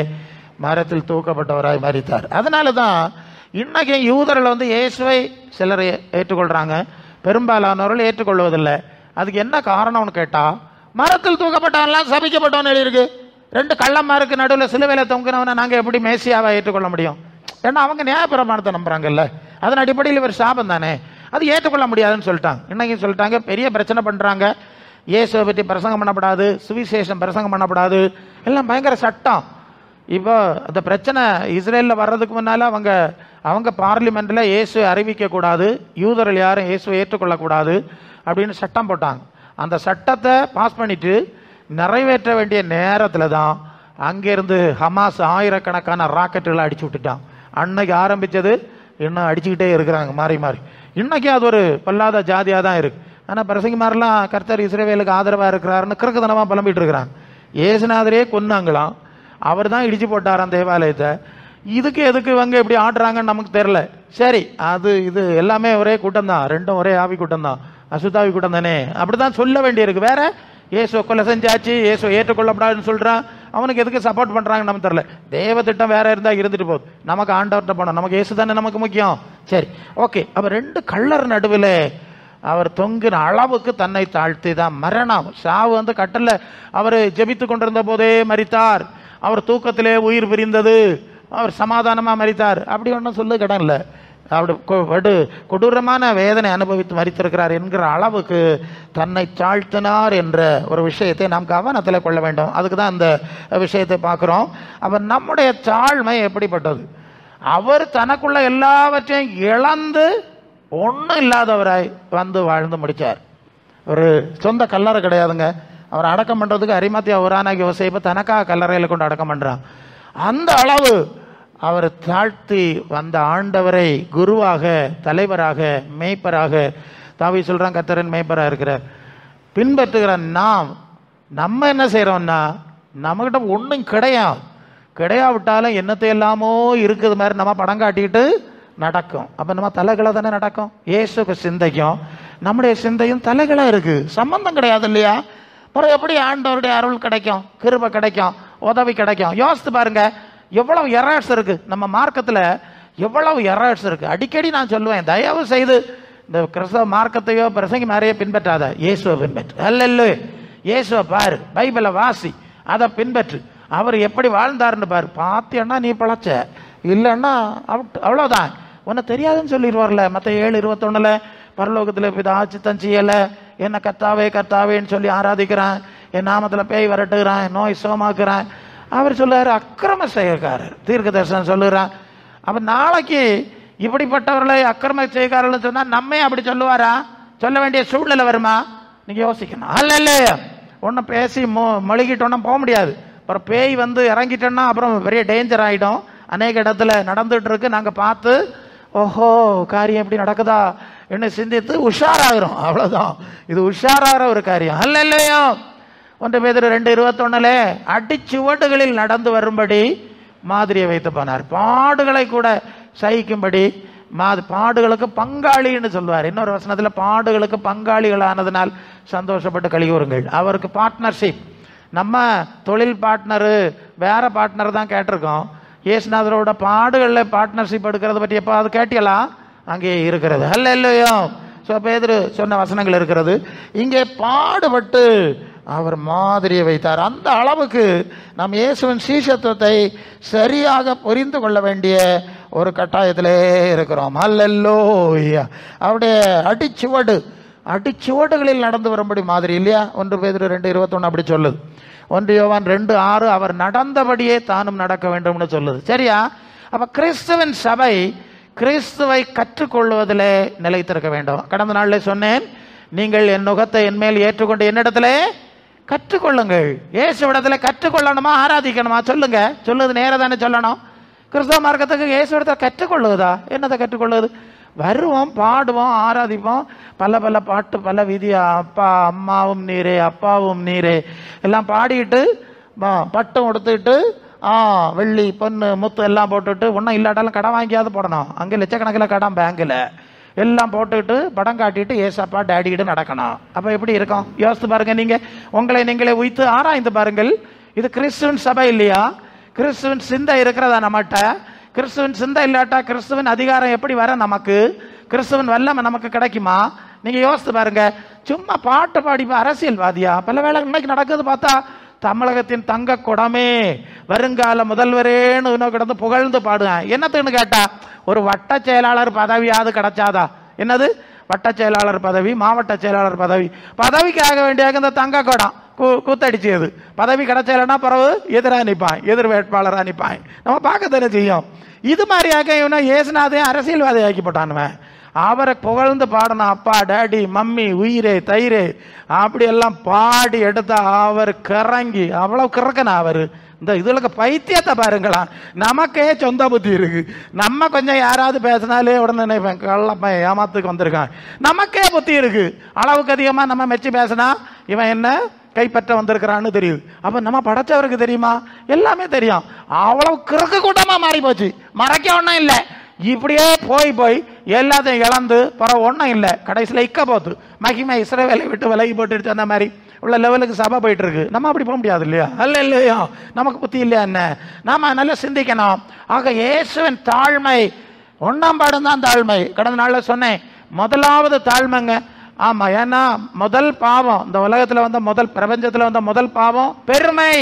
மரத்தில் தூக்கப்பட்டவராய் மரித்தார். அதனால தான் இன்னைக்கு யூதர்கள் இயேசுவை சிலர் ஏற்றுக்கொள்கிறாங்க, பெரும்பாலானவர்கள் ஏற்றுக்கொள்வதில்லை. அதுக்கு என்ன காரணம்னு கேட்டால் மரத்தில் தூக்கப்பட்டவன்லாம் சபிக்கப்பட்டவன் எழுதியிருக்கு. 2 கள்ளமாருக்கு நடுவில் சிலுவையில் தொங்கினவனை நாங்கள் எப்படி மேசியாவை ஏற்றுக்கொள்ள முடியும்? ஏன்னா அவங்க நியாயப்பிரமாணத்தை நம்புறாங்கல்ல, அதன் அடிப்படையில் இவர் சாபம் தானே, அது ஏற்றுக்கொள்ள முடியாதுன்னு சொல்லிட்டாங்க. இன்னைக்கு சொல்லிட்டாங்க, பெரிய பிரச்சனை பண்ணுறாங்க, இயேசுவை பற்றி பிரசங்கம் பண்ணப்படாது, சுவிசேஷம் பிரசங்கம் பண்ணப்படாது, எல்லாம் பயங்கர சட்டம். இப்போ அந்த பிரச்சனை இஸ்ரேலில் வர்றதுக்கு முன்னால் அவங்க பார்லிமெண்ட்டில் இயேசுவை அறிவிக்கக்கூடாது, யூதர்கள் யாரும் இயேசுவை ஏற்றுக்கொள்ளக்கூடாது அப்படின்னு சட்டம் போட்டாங்க. அந்த சட்டத்தை பாஸ் பண்ணிட்டு நிறைவேற்ற வேண்டிய நேரத்தில் தான் அங்கேருந்து ஹமாஸ் ஆயிரக்கணக்கான ராக்கெட்டுகளை அடிச்சு விட்டுட்டான். அன்னைக்கு ஆரம்பித்தது இன்னும் அடிச்சுக்கிட்டே இருக்கிறாங்க மாறி மாறி. இன்னைக்கு அது ஒரு பொல்லாத ஜாதியாக தான் இருக்குது. ஆனால் பிரசங்கிமாரெலாம் கர்த்தர் இஸ்ரவேலுக்கு ஆதரவாக இருக்கிறாருன்னு கிறுக்குத்தனமாக புலம்பிட்டு இருக்கிறாங்க. ஏசுநாதரே கொன்னாங்களாம், அவர் தான் இடிச்சு போட்டாராம் தேவாலயத்தை. இதுக்கு எதுக்கு இவங்க இப்படி ஆடுறாங்கன்னு நமக்கு தெரில. சரி, அது இது எல்லாமே ஒரே கூட்டம் தான், ரெண்டும் ஒரே ஆவி கூட்டம் தான், அசுத்தாவி கூட்டம் தானே, அப்படி தான் சொல்ல வேண்டியிருக்கு. வேற இயேசு கொலை செஞ்சாச்சு, இயேசு ஏற்றுக்கொள்ளப்படாதுன்னு சொல்கிறான், அவனுக்கு எதுக்கு சப்போர்ட் பண்ணுறாங்கன்னு நமக்கு தெரில. தேவ திட்டம் வேற இருந்தால் இருந்துட்டு போகுது, நமக்கு ஆண்டவர்கிட்ட போனோம், நமக்கு இயேசு தானே நமக்கு முக்கியம். சரி, ஓகே. அப்போ 2 கள்ளர் நடுவில் அவர் தொங்கின அளவுக்கு தன்னை தாழ்த்தி தான் மரணம், சாவு கட்டல. அவர் ஜெபித்து கொண்டிருந்த போதே மரித்தார், அவர் தூக்கத்திலே உயிர் பிரிந்தது, அவர் சமாதானமாக மரித்தார், அப்படி ஒன்றும் சொல்லு கடன் இல்லை. அப்படி கொடூரமான வேதனை அனுபவித்து மரித்திருக்கிறார் என்கிற அளவுக்கு தன்னை தாழ்த்தினார் என்ற ஒரு விஷயத்தை நாம் கவனத்தில் கொள்ள வேண்டும். அதுக்கு தான் அந்த விஷயத்தை பார்க்குறோம். அப்போ நம்முடைய தாழ்மை எப்படிப்பட்டது? அவர் தனக்குள்ள எல்லாவற்றையும் இழந்து ஒன்றும் இல்லாதவராய் வாழ்ந்து முடித்தார். ஒரு சொந்த கல்லறை கிடையாதுங்க, அவர் அடக்கம் பண்ணுறதுக்கு அரிமத்தியா ஊரானாகி யோசேப்பு தனக்காக கல்லறையில் கொண்டு அடக்கம் பண்ணுறான். அந்த அளவு அவர் தாழ்த்தி வந்த ஆண்டவரை குருவாக, தலைவராக, மேய்ப்பராக, தாவீது சொல்கிறான் கர்த்தரின் மேய்ப்பராக இருக்கிறார், பின்பற்றுகிற நம்ம என்ன செய்கிறோம்னா, நம்மகிட்ட ஒன்றும் கிடையாவிட்டாலும் என்னத்தை எல்லாமோ இருக்குது மாதிரி நம்ம படம் காட்டிக்கிட்டு நடக்கும். அப்போ நம்ம தலைகளை தானே நடக்கும். இயேசுக்கு சிந்தைக்கும் நம்முடைய சிந்தையும் தலைகளாக இருக்குது, சம்பந்தம் கிடையாது இல்லையா? அப்புறம் எப்படி ஆண்டவருடைய அருள் கிடைக்கும், கிருபை கிடைக்கும், உதவி கிடைக்கும்? யோசித்து பாருங்க, எவ்வளவு எரர்ஸ் இருக்கு நம்ம மார்க்கத்தில், எவ்வளவு எரர்ஸ் இருக்கு. அடிக்கடி நான் சொல்லுவேன், தயவு செய்து இந்த கிறிஸ்தவ மார்க்கத்தையோ பிரசங்கி மாதிரியே பின்பற்றாத, இயேசுவை பின்பற்று. அல்ல, இயேசுவை பாரு, பைபிளை வாசி, அதை பின்பற்று, அவர் எப்படி வாழ்ந்தாருன்னு பாரு. பார்த்தேன்னா நீ பழச்ச, இல்லைன்னா அவ்வளோதான், உன்னை தெரியாதுன்னு சொல்லிடுவார்ல. மற்ற 7:21 பரலோகத்தில் பிதா சித்தம் செய்யலை, என்ன கர்த்தாவேன்னு சொல்லி ஆராதிக்கிறான், என் நாமத்தில் பேய் விரட்டுகிறான், நோய் சுகமாக்குறான். அவர் சொல்லுறாரு அக்கிரம செய்யக்காரர், தீர்க்க தரிசனம் சொல்லுறான். அப்ப நாளைக்கு இப்படிப்பட்டவர்களை அக்கிரம செய்யக்காரர்கள் சொன்னா நம்ம அப்படி சொல்லுவாரா? சொல்ல வேண்டிய சூழ்நிலை வருமா? நீங்க யோசிக்கணும். அல்ல, ஒன்னும் பேசி மொழிகிட்டோன்னா போக முடியாது. அப்புறம் பேய் இறங்கிட்டோன்னா அப்புறம் பெரிய டேஞ்சர் ஆகிடும். அநேக இடத்துல நடந்துட்டு இருக்கு, நாங்க பார்த்து ஓஹோ காரியம் எப்படி நடக்குதா என்ன சிந்தித்து உஷாராகிறோம். அவ்வளவுதான், இது உஷாராகிற ஒரு காரியம். அல்ல இல்லையோ? 1 பேதுரு 2:21 அடிச்சுவடுகளில் நடந்து வரும்படி மாதிரியை வைத்து போனார். பாடுகளை கூட சகிக்கும்படி பாடுகளுக்கு பங்காளின்னு சொல்லுவார். இன்னொரு வசனத்தில் பாடுகளுக்கு பங்காளிகளானதுனால் சந்தோஷப்பட்டு கழிவுறுங்கள். அவருக்கு பார்ட்னர்ஷிப். நம்ம தொழில் பார்ட்னரு வேற பார்ட்னர் தான் கேட்டிருக்கோம். இயேசுநாதரோட பாடுகளில் பார்ட்னர்ஷிப் எடுக்கிறத பற்றி எப்போ அது கேட்டியலாம்? அங்கே இருக்கிறது. அல்ல இல்லையோ? பேதுரு சொன்ன வசனங்கள் இருக்கிறது. இங்கே பாடுபட்டு அவர் மாதிரியை வைத்தார். அந்த அளவுக்கு நாம் இயேசுவின் சீஷத்துவத்தை சரியாக புரிந்து கொள்ள வேண்டிய ஒரு கட்டாயத்திலே இருக்கிறோம். அல்லேலூயா. அவருடைய அடிச்சுவடுகளில் நடந்து வரும்படி மாதிரி இல்லையா? 1 பேதுரு 2:21 அப்படி சொல்லுது. 1 யோவான் 2:6 அவர் நடந்தபடியே தானும் நடக்க வேண்டும்னு சொல்லுது. சரியா? அப்ப கிறிஸ்துவின் சபை கிறிஸ்துவை கற்றுக்கொள்வதிலே நிலைத்திருக்க வேண்டும். கடந்த நாளில் சொன்னேன், நீங்கள் என் நுகத்தை என் மேல் ஏற்றுக்கொண்டு என்னிடத்திலே கற்றுக்கொள்ளுங்கள். இயேசுவிடத்தில் கற்றுக்கொள்ளணுமா ஆராதிக்கணுமா? சொல்லுங்க. சொல்லுது நேரம் தானே சொல்லணும். கிறிஸ்தவ மார்க்கத்துக்கு இயேசுவிடத்தில் கற்றுக்கொள்ளுதா? என்னதை கற்றுக்கொள்ளுது? வருவோம், பாடுவோம், ஆராதிப்போம், பல பல பாட்டு, பல விதி, அப்பா அம்மாவும் நீரே அப்பாவும் நீரே எல்லாம் பாடிட்டு பட்டம் கொடுத்துட்டு வெள்ளி பொண்ணு முத்து எல்லாம் போட்டுட்டு, ஒன்றும் இல்லாட்டாலும் கடன் வாங்கியாவது போடணும். அங்கே லட்சக்கணக்கில் கடன் பேங்கில் எல்லாம் போட்டுக்கிட்டு படம் காட்டிட்டு ஏசப்பா டேடிக்கிட்டு நடக்கணும். அப்போ எப்படி இருக்கும்? யோசித்து பாருங்க. நீங்கள் உங்களை நீங்களே உய்த்து ஆராய்ந்து பாருங்கள். இது கிறிஸ்துவின் சபை இல்லையா? கிறிஸ்துவின் சிந்தை இருக்கிறதா நம்மகிட்ட? கிறிஸ்துவின் சிந்தை இல்லாட்டா கிறிஸ்துவின் அதிகாரம் எப்படி வர? நமக்கு கிறிஸ்துவின் வல்லமை நமக்கு கிடைக்குமா? நீங்க யோசித்து பாருங்க. சும்மா பாட்டு பாடி அரசியல்வாதியா? பல வேளை இன்னைக்கு நடக்குது பார்த்தா, தமிழகத்தின் தங்க குடமே, வருங்கால முதல்வரேன்னு கிடந்து புகழ்ந்து பாடுவேன். என்னத்துன்னு கேட்டா, ஒரு வட்ட செயலாளர் பதவியாவது கிடைச்சாதா? என்னது வட்ட செயலாளர் பதவி, மாவட்ட செயலாளர் பதவி, பதவிக்காக வேண்டிய இந்த தங்க குடம் கூத்தடிச்சது. பதவி கிடைச்சலன்னா பிறகு எதிராக நிற்பான், எதிர் வேட்பாளராக நிற்பான். நம்ம பார்க்க தானே செய்யும். இது மாதிரியாக இவனை ஏசுநாதையும் அரசியல்வாதி ஆக்கி போட்டானுவன். அவரை புகழ்ந்து பாடணும், அப்பா, டேடி, மம்மி, உயிரே, தயிரே, அப்படியெல்லாம் பாடி எடுத்தா அவர் கிறங்கி, அவ்வளவு கிறக்கனா அவர். இந்த இதுல பைத்தியத்தை பாருங்களா. நமக்கே சொந்த புத்தி இருக்கு. நம்ம கொஞ்சம் யாராவது பேசினாலே உடனே நினைப்பேன், கள்ளப்பன் ஏமாத்துக்கு வந்திருக்கான். நமக்கே புத்தி இருக்கு. அளவுக்கு அதிகமா நம்ம மெச்சி பேசினா இவன் என்ன கைப்பற்ற வந்திருக்கிறான்னு தெரியுது. அப்ப நம்ம படைச்சவருக்கு தெரியுமா? எல்லாமே தெரியும். அவ்வளவு கிறுக்கு கூட்டமா மாறி போச்சு. மறைக்க ஒன்றும் இல்லை. இப்படியே போய் போய் எல்லாத்தையும் இழந்து பிறகு ஒன்றும் இல்லை. கடைசியில் இக்க போத்து மகிமை இஸ்ரவேலை விட்டு விலகி போட்டுடுச்சு. அந்த மாதிரி உள்ள லெவலுக்கு சபை போயிட்டு இருக்கு. நம்ம அப்படி போக முடியாது இல்லையா? அல்ல இல்லையா? நமக்கு புத்தி இல்லையா என்ன? நாம நல்லா சிந்திக்கணும். ஆக இயேசுவின் தாழ்மை, 1ஆம் பாடம் தான் தாழ்மை. கடந்த நாள்ல சொன்னேன், முதலாவது தாழ்மைங்க. ஆமா, ஏன்னா முதல் பாவம், இந்த உலகத்துல வந்த முதல், பிரபஞ்சத்துல வந்த முதல் பாவம் பெருமை.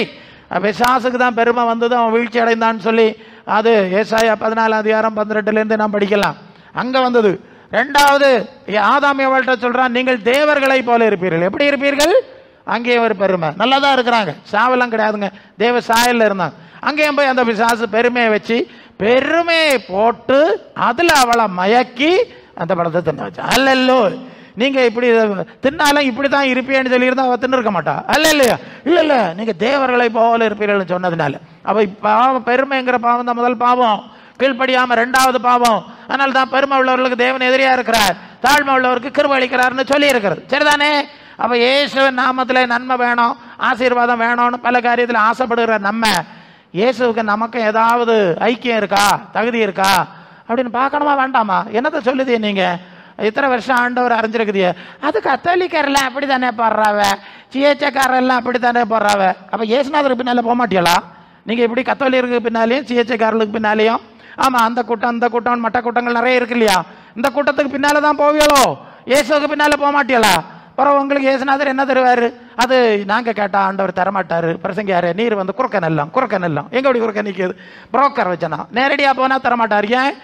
பிசாசுக்கு தான் பெருமை வந்தது, அவன் வீழ்ச்சி அடைந்தான்னு சொல்லி அது ஏசாயா 14:12 நாம் படிக்கலாம். அங்க வந்தது. 2வது ஆதாம் ஏவாள்கிட்ட சொல்றான், நீங்கள் தேவர்களை போல இருப்பீர்கள். எப்படி இருப்பீர்கள்? அங்கேயும் ஒரு பெருமை. நல்லா தான் இருக்கிறாங்க, சாவெல்லாம் கிடையாதுங்க, தேவ சாயல்ல இருந்தாங்க. அங்கேயும் போய் அந்த பிசாசு பெருமையை வச்சு பெருமையை போட்டு அதுல அவளை மயக்கி அந்த படத்தை தின்ன வச்சா. அல்லல்லோ, நீங்க இப்படி தின்னாலும் இப்படித்தான் இருப்பேன்னு சொல்லி இருந்தா அவ தின்னு இருக்க மாட்டா. அல்ல இல்லையா? இல்ல இல்ல, நீங்க தேவர்களை போல இருப்பீர்கள் சொன்னதுனால. அப்ப பாவம், பெருமைங்கிற பாவம் தான் முதல் பாவம். கீழ்ப்படியாம 2வது பாவம். அதனால தான் பெருமை உள்ளவர்களுக்கு தேவன் எதிரியா இருக்கிறார், தாழ்மை உள்ளவருக்கு கிருபை அளிக்கிறார்னு சொல்லி இருக்கிறது. சரிதானே? அப்ப இயேசுவின் நாமத்துல நன்மை வேணும், ஆசீர்வாதம் வேணும்னு பல காரியத்துல ஆசைப்படுகிற நம்ம, இயேசுவுக்கு நமக்கு ஏதாவது ஐக்கியம் இருக்கா, தகுதி இருக்கா அப்படின்னு பார்க்கணுமா வேண்டாமா? என்னத்தை சொல்லுது நீங்க? இத்தனை வருஷம் ஆண்டவர் அறிஞ்சிருக்குதிய, அது கத்தோலிக்கரெல்லாம் அப்படி தானே போடுறாவ, சிஎச்காரெல்லாம் அப்படி தானே போடுறாவ. அப்ப இயேசுநாதருக்கு பின்னால போக மாட்டியலா? நீங்க இப்படி கத்தோலிக்கருக்கு பின்னாலேயும் சிஎச்காரர்களுக்கு பின்னாலேயும், ஆமா அந்த கூட்டம் அந்த கூட்டம் மற்ற கூட்டங்கள் நிறைய இருக்கு இல்லையா, இந்த கூட்டத்துக்கு பின்னால தான் போவியலோ, இயேசுக்கு பின்னால போக மாட்டியலா? பிறகு உங்களுக்கு இயேசுநாதர் என்ன தருவாரு? அது நாங்க கேட்டா ஆண்டவர் தரமாட்டாரு. பிரசங்கியாரு, நீர் வந்து குறுக்க நெல்லாம் எங்க அப்படி குறுக்க நிற்கிது? புரோக்கர் வச்சனா நேரடியா போனா தரமாட்டாரு. ஏன்?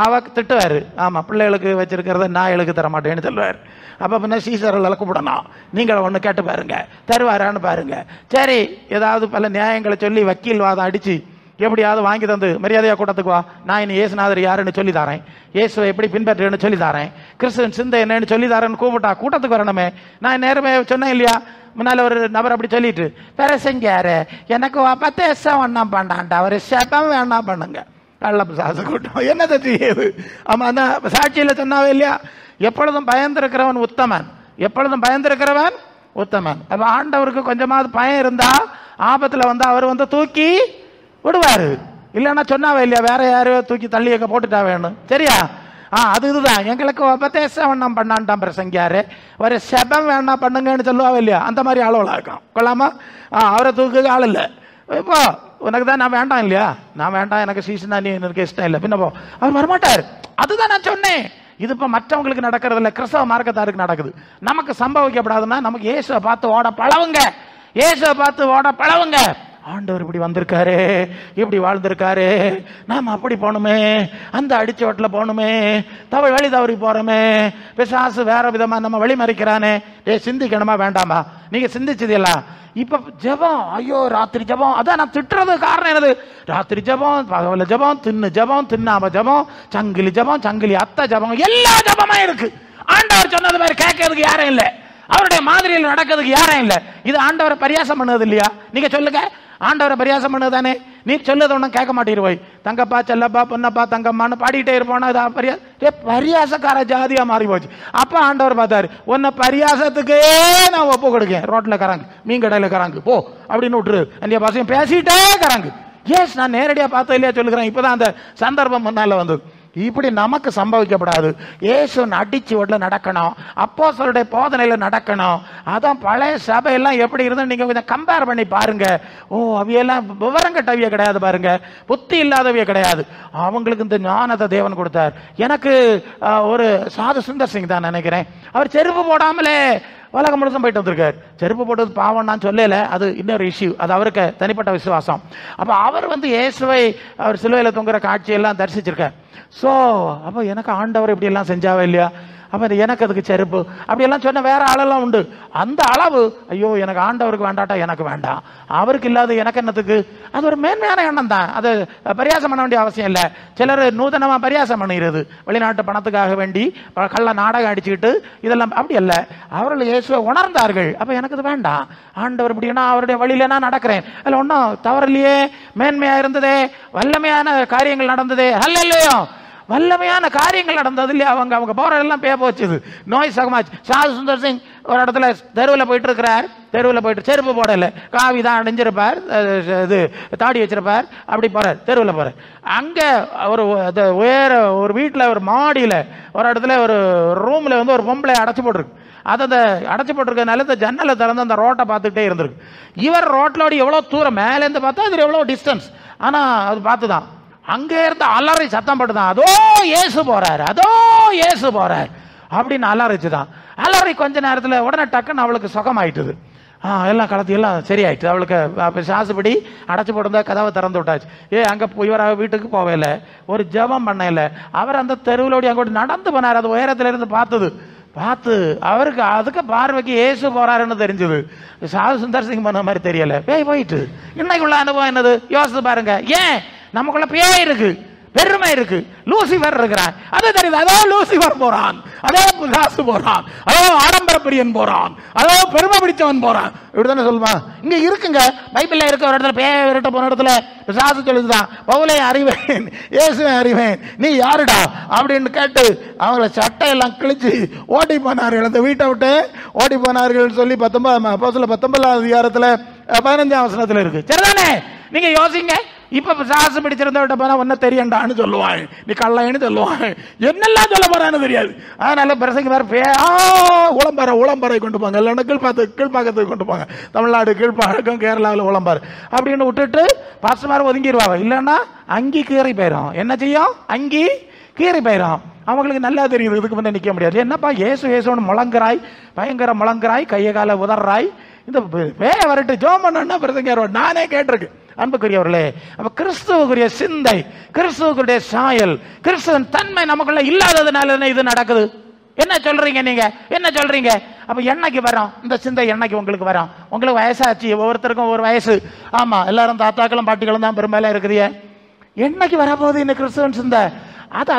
அவ திட்டுவாரு. ஆமா, பிள்ளைகளுக்கு வச்சிருக்கிறத நாய்களுக்கு தரமாட்டேன்னு சொல்லுவார். அப்ப பின்ன சீசரெல்லாம் கூப்பிடணும், நீங்கள் ஒன்று கேட்டு பாருங்க, தருவாரான்னு பாருங்க. சரி, ஏதாவது பல நியாயங்களை சொல்லி வக்கீல் வாதம் அடிச்சு எப்படியாவது வாங்கி தந்து மரியாதையா கூட்டத்துக்கு வா, நான் இனி இயேசுநாதர் யாருன்னு சொல்லி தரேன், இயேசுவை எப்படி பின்பற்றுன்னு சொல்லி தரேன், கிறிஸ்துவின் சிந்தை என்னன்னு சொல்லி தரேன்னு கூப்பிட்டா கூட்டத்துக்கு வரணுமே. நான் நேரமே சொன்னேன் இல்லையா, முன்னால ஒரு நபர் அப்படி சொல்லிட்டு, பெறசெஞ்சாரு எனக்கு 10 வருஷம் ஒன்னாம் பண்ணான்டா, ஒரு சட்டம் வேணா பண்ணுங்க. கள்ள சாசு கூட்டம் என்னதை செய்யுது? ஆமா, அந்த சாட்சியில சொன்னாவே இல்லையா, எப்பொழுதும் பயந்திருக்கிறவன் உத்தமன், எப்பொழுதும் பயந்திருக்கிறவன் உத்தமன். அப்ப ஆண்டவருக்கு கொஞ்சமாவது பயம் இருந்தா ஆபத்துல வந்து அவர் வந்து தூக்கி விடுவாரு. இல்லைன்னா சொன்னாவே இல்லையா, வேற யாரையோ தூக்கி தள்ளி எங்க போட்டுட்டா வேணும். சரியா? அது இதுதான், எங்களுக்கு உபதேசம் பண்ணான்ட்டான் பிரசங்கியாரு, ஒரு செபம் வேணா பண்ணுங்கன்னு சொல்லுவாவே இல்லையா, அந்த மாதிரி ஆளுவலா இருக்கும். கொள்ளாமா? அவரை தூக்குக்கு ஆள் இல்லை. இப்போ உனக்கு தான் நான் வேண்டாம் இல்லையா, நான் வேண்டாம், எனக்கு சீசனா நீ எனக்கு இஷ்டம் இல்லை, பின்ன போ, அவர் வரமாட்டார். அதுதான் நான் சொன்னேன். இது இப்போ மற்றவங்களுக்கு நடக்கிறது இல்லை, கிறிஸ்தவ மார்க்கத்தாருக்கு நடக்குது. நமக்கு சம்பவிக்கப்படாதுன்னா நமக்கு இயேசுவை பார்த்து ஓட பழவுங்க, இயேசுவை பார்த்து ஓட பழவுங்க. ஆண்டவர் இப்படி வந்திருக்காரு, இப்படி வாழ்ந்திருக்காரு, நாம அப்படி போகணுமே, அந்த அடிச்சோட்டில் போகணுமே, வழி தவறி போறோமே, பிசாசு வேற விதமா நம்ம வழி மறைக்கிறானே. சிந்திக்கணுமா வேண்டாமா? நீங்க சிந்திச்சதெல்லாம் இப்ப ஜபம், ஐயோ ராத்திரி ஜபம், அதான் நான் திட்டுறது காரணம் என்னது? ராத்திரி ஜபம், பகவல ஜபம், தின்னாம ஜபம், சங்கிலி ஜபம், சங்கிலி அத்தை ஜபம், எல்லா ஜபமா இருக்கு. ஆண்டவர் சொன்னது மாதிரி கேட்கறதுக்கு யாரும் இல்லை, அவருடைய மாதிரியில் நடக்கிறதுக்கு யாரும் இல்லை. இது ஆண்டவரை பரியாசம் பண்ணது இல்லையா? நீங்க சொல்லுங்க, ஆண்டவரை பரியாசம் பண்ணதானே? நீ சொல்லத ஒன்றும் கேட்க மாட்டேருவோய், தங்கப்பா செல்லப்பா பொன்னப்பா தங்கம்மான்னு பாடிட்டே இருப்போனா, பரியாசக்கார ஜாதியா மாறி போச்சு. அப்ப ஆண்டவர் பார்த்தாரு, உன்னை பரியாசத்துக்கே நான் ஒப்பு கொடுக்கேன், ரோட்ல கராங்கு, மீன் கடையில கராங்கு போ அப்படின்னு விட்டுரு, அந்த பசங்க பேசிட்டே கராங்கு. எஸ், நான் நேரடியா பார்த்தது இல்லையா சொல்லுகிறேன். இப்பதான் அந்த சந்தர்ப்பம் முன்னால வந்து இப்படி நமக்கு சம்பவிக்கப்படாது. இயேசு அடிச்சு உடல நடக்கணும், அப்போஸ்தலருடைய போதனையில நடக்கணும். அதான் பழைய சபையெல்லாம் எப்படி இருந்து நீங்க கொஞ்சம் கம்பேர் பண்ணி பாருங்க. அவையெல்லாம் விவரம் கட்டவிய கிடையாது பாருங்க, புத்தி இல்லாதவிய கிடையாது. அவங்களுக்கு இந்த ஞானத்தை தேவன் கொடுத்தார். எனக்கு ஒரு சாது சுந்தர் சிங் தான் நினைக்கிறேன், அவர் செருப்பு போடாமலே உலகம் முழுசும் போயிட்டு வந்திருக்கார். செருப்பு போட்டது பாவம் நான் சொல்லல, அது இன்னொரு இஷ்யூ, அது அவருக்கு தனிப்பட்ட விசுவாசம். அப்ப அவர் இயேசுவை அவர் சிலுவையில் தொங்குற காட்சியெல்லாம் தரிசிச்சிருக்கார். ஸோ அப்போ எனக்கு ஆண்டவர் இப்படி எல்லாம் செஞ்சாவே இல்லையா, அப்போ எனக்கு அதுக்கு செருப்பு அப்படியெல்லாம் சொன்ன வேற ஆளெல்லாம் உண்டு. அந்த அளவு ஐயோ எனக்கு ஆண்டவருக்கு வேண்டாட்டா எனக்கு வேண்டாம், அவருக்கு இல்லாத எனக்கு என்னத்துக்கு, அது ஒரு மேன்மையான எண்ணம் தான். அது பரியாசம் பண்ண வேண்டிய அவசியம் இல்லை. சிலர் நூதனமாக பரியாசம் பண்ணுகிறது, வெளிநாட்டு பணத்துக்காக வேண்டி கள்ள நாடகம் அடிச்சுக்கிட்டு இதெல்லாம் அப்படி அல்ல. அவர்கள் இயேசுவை உணர்ந்தார்கள். அப்போ எனக்கு இது வேண்டாம், ஆண்டவர் இப்படின்னா அவருடைய வழியில நான் நடக்கிறேன், அதில் ஒன்றும் தவறில்லையே, மேன்மையாக இருந்ததே, வல்லமையான காரியங்கள் நடந்ததே, அல்லையோ வல்லமையான காரியங்கள் நடந்தது இல்லையா. அவங்க போறதெல்லாம் பே போச்சுது, நோய் சகமாச்சு. சாது சுந்தர் சிங் ஒரு இடத்துல தெருவில் போயிட்டு இருக்கிறார், தெருவில் போயிட்டு செருப்பு போடல, காவி தான் அணிஞ்சிருப்பார், இது தாடி வச்சிருப்பார், அப்படி போறார், தெருவில் போறார். அங்கே ஒரு உயர ஒரு வீட்டில் ஒரு மாடியில் ஒரு இடத்துல ஒரு ரூமில் ஒரு பொம்பளை அடைச்சி போட்டிருக்கு. அதை அடைச்சி போட்டிருக்கிறதுனால இந்த ஜன்னலை திறந்து அந்த ரோட்டை பார்த்துக்கிட்டே இருந்திருக்கு. இவர் ரோட்லோடு எவ்வளோ தூரம் மேலேருந்து பார்த்தா இது எவ்வளோ டிஸ்டன்ஸ், ஆனால் அது பார்த்து தான் அங்கே இருந்து அலறி சத்தம் போட்டுதான், அதோ இயேசு போறாரு, அதோ இயேசு போறார் அப்படின்னு அலறிச்சுதான். அலறி கொஞ்ச நேரத்தில் உடனே டக்குன்னு அவளுக்கு சுகமாயிட்டுது, எல்லாம் கலத்தி எல்லாம் சரியாயிட்டு. அவளுக்கு சாசுபடி அடைச்சி போட்டிருந்தா கதவை திறந்து விட்டாச்சு. அங்கே இவர் வீட்டுக்கு போகல, ஒரு ஜெபம் பண்ண இல்லை. அவர் அந்த தெருவிலோடி அங்கோட்டு நடந்து போனார். அது உயரத்துல இருந்து பார்த்து அவருக்கு அதுக்கு பார்வைக்கு இயேசு போறாருன்னு தெரிஞ்சது. சாது சுந்தர் சிங் பண்ண மாதிரி தெரியல, போயிட்டு இன்னைக்குள்ள அனுபவம் என்னது யோசித்து பாருங்க. ஏன் நமக்குள்ள பேய் இருக்கு, பெருமை இருக்கு, லூசிபர் இருக்கிறான், அது தெரியுது. அதோ லூசிபர் போறான், அதோ பிசாசு போறான், அதோ ஆடம்பர பிரியன் போறான், அதோ பெருமை பிடிச்சவன் போறான், இப்படித்தானே சொல்லுவான். இங்க இருக்குங்க, பைபிள்ல இருக்க ஒரு இடத்துல பேய் விரட்ட போன இடத்துல பிசாசு சொல்லுதுதான், பவுலை அறிவேன், இயேசுவை அறிவேன், நீ யாருடா அப்படின்னு கேட்டு அவங்கள சட்டையெல்லாம் கிழிச்சு ஓடி போனார்கள், அந்த வீட்டை விட்டு ஓடி போனார்கள் சொல்லி 19 அதிகாரத்துல 15ஆம் வசனத்துல இருக்கு. சரிதானே? நீங்க யோசிங்க. இப்ப சாசு பிடிச்சிருந்த போனா ஒன்ன தெரியண்டான்னு சொல்லுவாங்க, நீ கள்ளைன்னு சொல்லுவாங்க, என்னெல்லாம் சொல்ல போறான்னு தெரியாது. அதனால பிரசங்க வேற உளம்பறை கொண்டு போங்க, இல்லைன்னா கீழ்பாக்கத்துக்கு கொண்டு போங்க, தமிழ்நாடு கீழ்பாக்கம், கேரளாவில் உளம்பாரு அப்படின்னு விட்டுட்டு பாஸ்டர்மார் ஒதுங்கிடுவாங்க. இல்லைன்னா அங்கி கீறி போயிடும். என்ன செய்யும்? அங்கி கீறி போயிடும். அவங்களுக்கு நல்லா தெரியுது இதுக்கு முன்னே நிற்க முடியாது. என்னப்பா இயேசுன்னு முழங்குறாய், பயங்கர முழங்குறாய், கையை காலை உதறாய், இந்த பேய வரட்டு ஜோம் பண்ணா பிரசங்க நானே கேட்டிருக்கு. அன்புக்குரியவர்களே, அப்ப கிறிஸ்துவுக்குரிய சிந்தை, கிறிஸ்துவுக்குரிய சாயல், கிறிஸ்துவின் தன்மை நமக்குள்ள இல்லாததுனால இது நடக்குது. என்ன சொல்றீங்க நீங்க? என்ன சொல்றீங்க? அப்ப என்னைக்கு வரும் இந்த சிந்தை? என்னைக்கு உங்களுக்கு வரும்? உங்களுக்கு வயசாச்சு, ஒவ்வொருத்தருக்கும் ஒரு வயசு. ஆமா, எல்லாரும் தாத்தாக்களும் பாட்டிகளும் தான் பெரும்பாலும் இருக்குதிய. என்னைக்கு வரப்போகுது இந்த கிறிஸ்துவன் சிந்தை?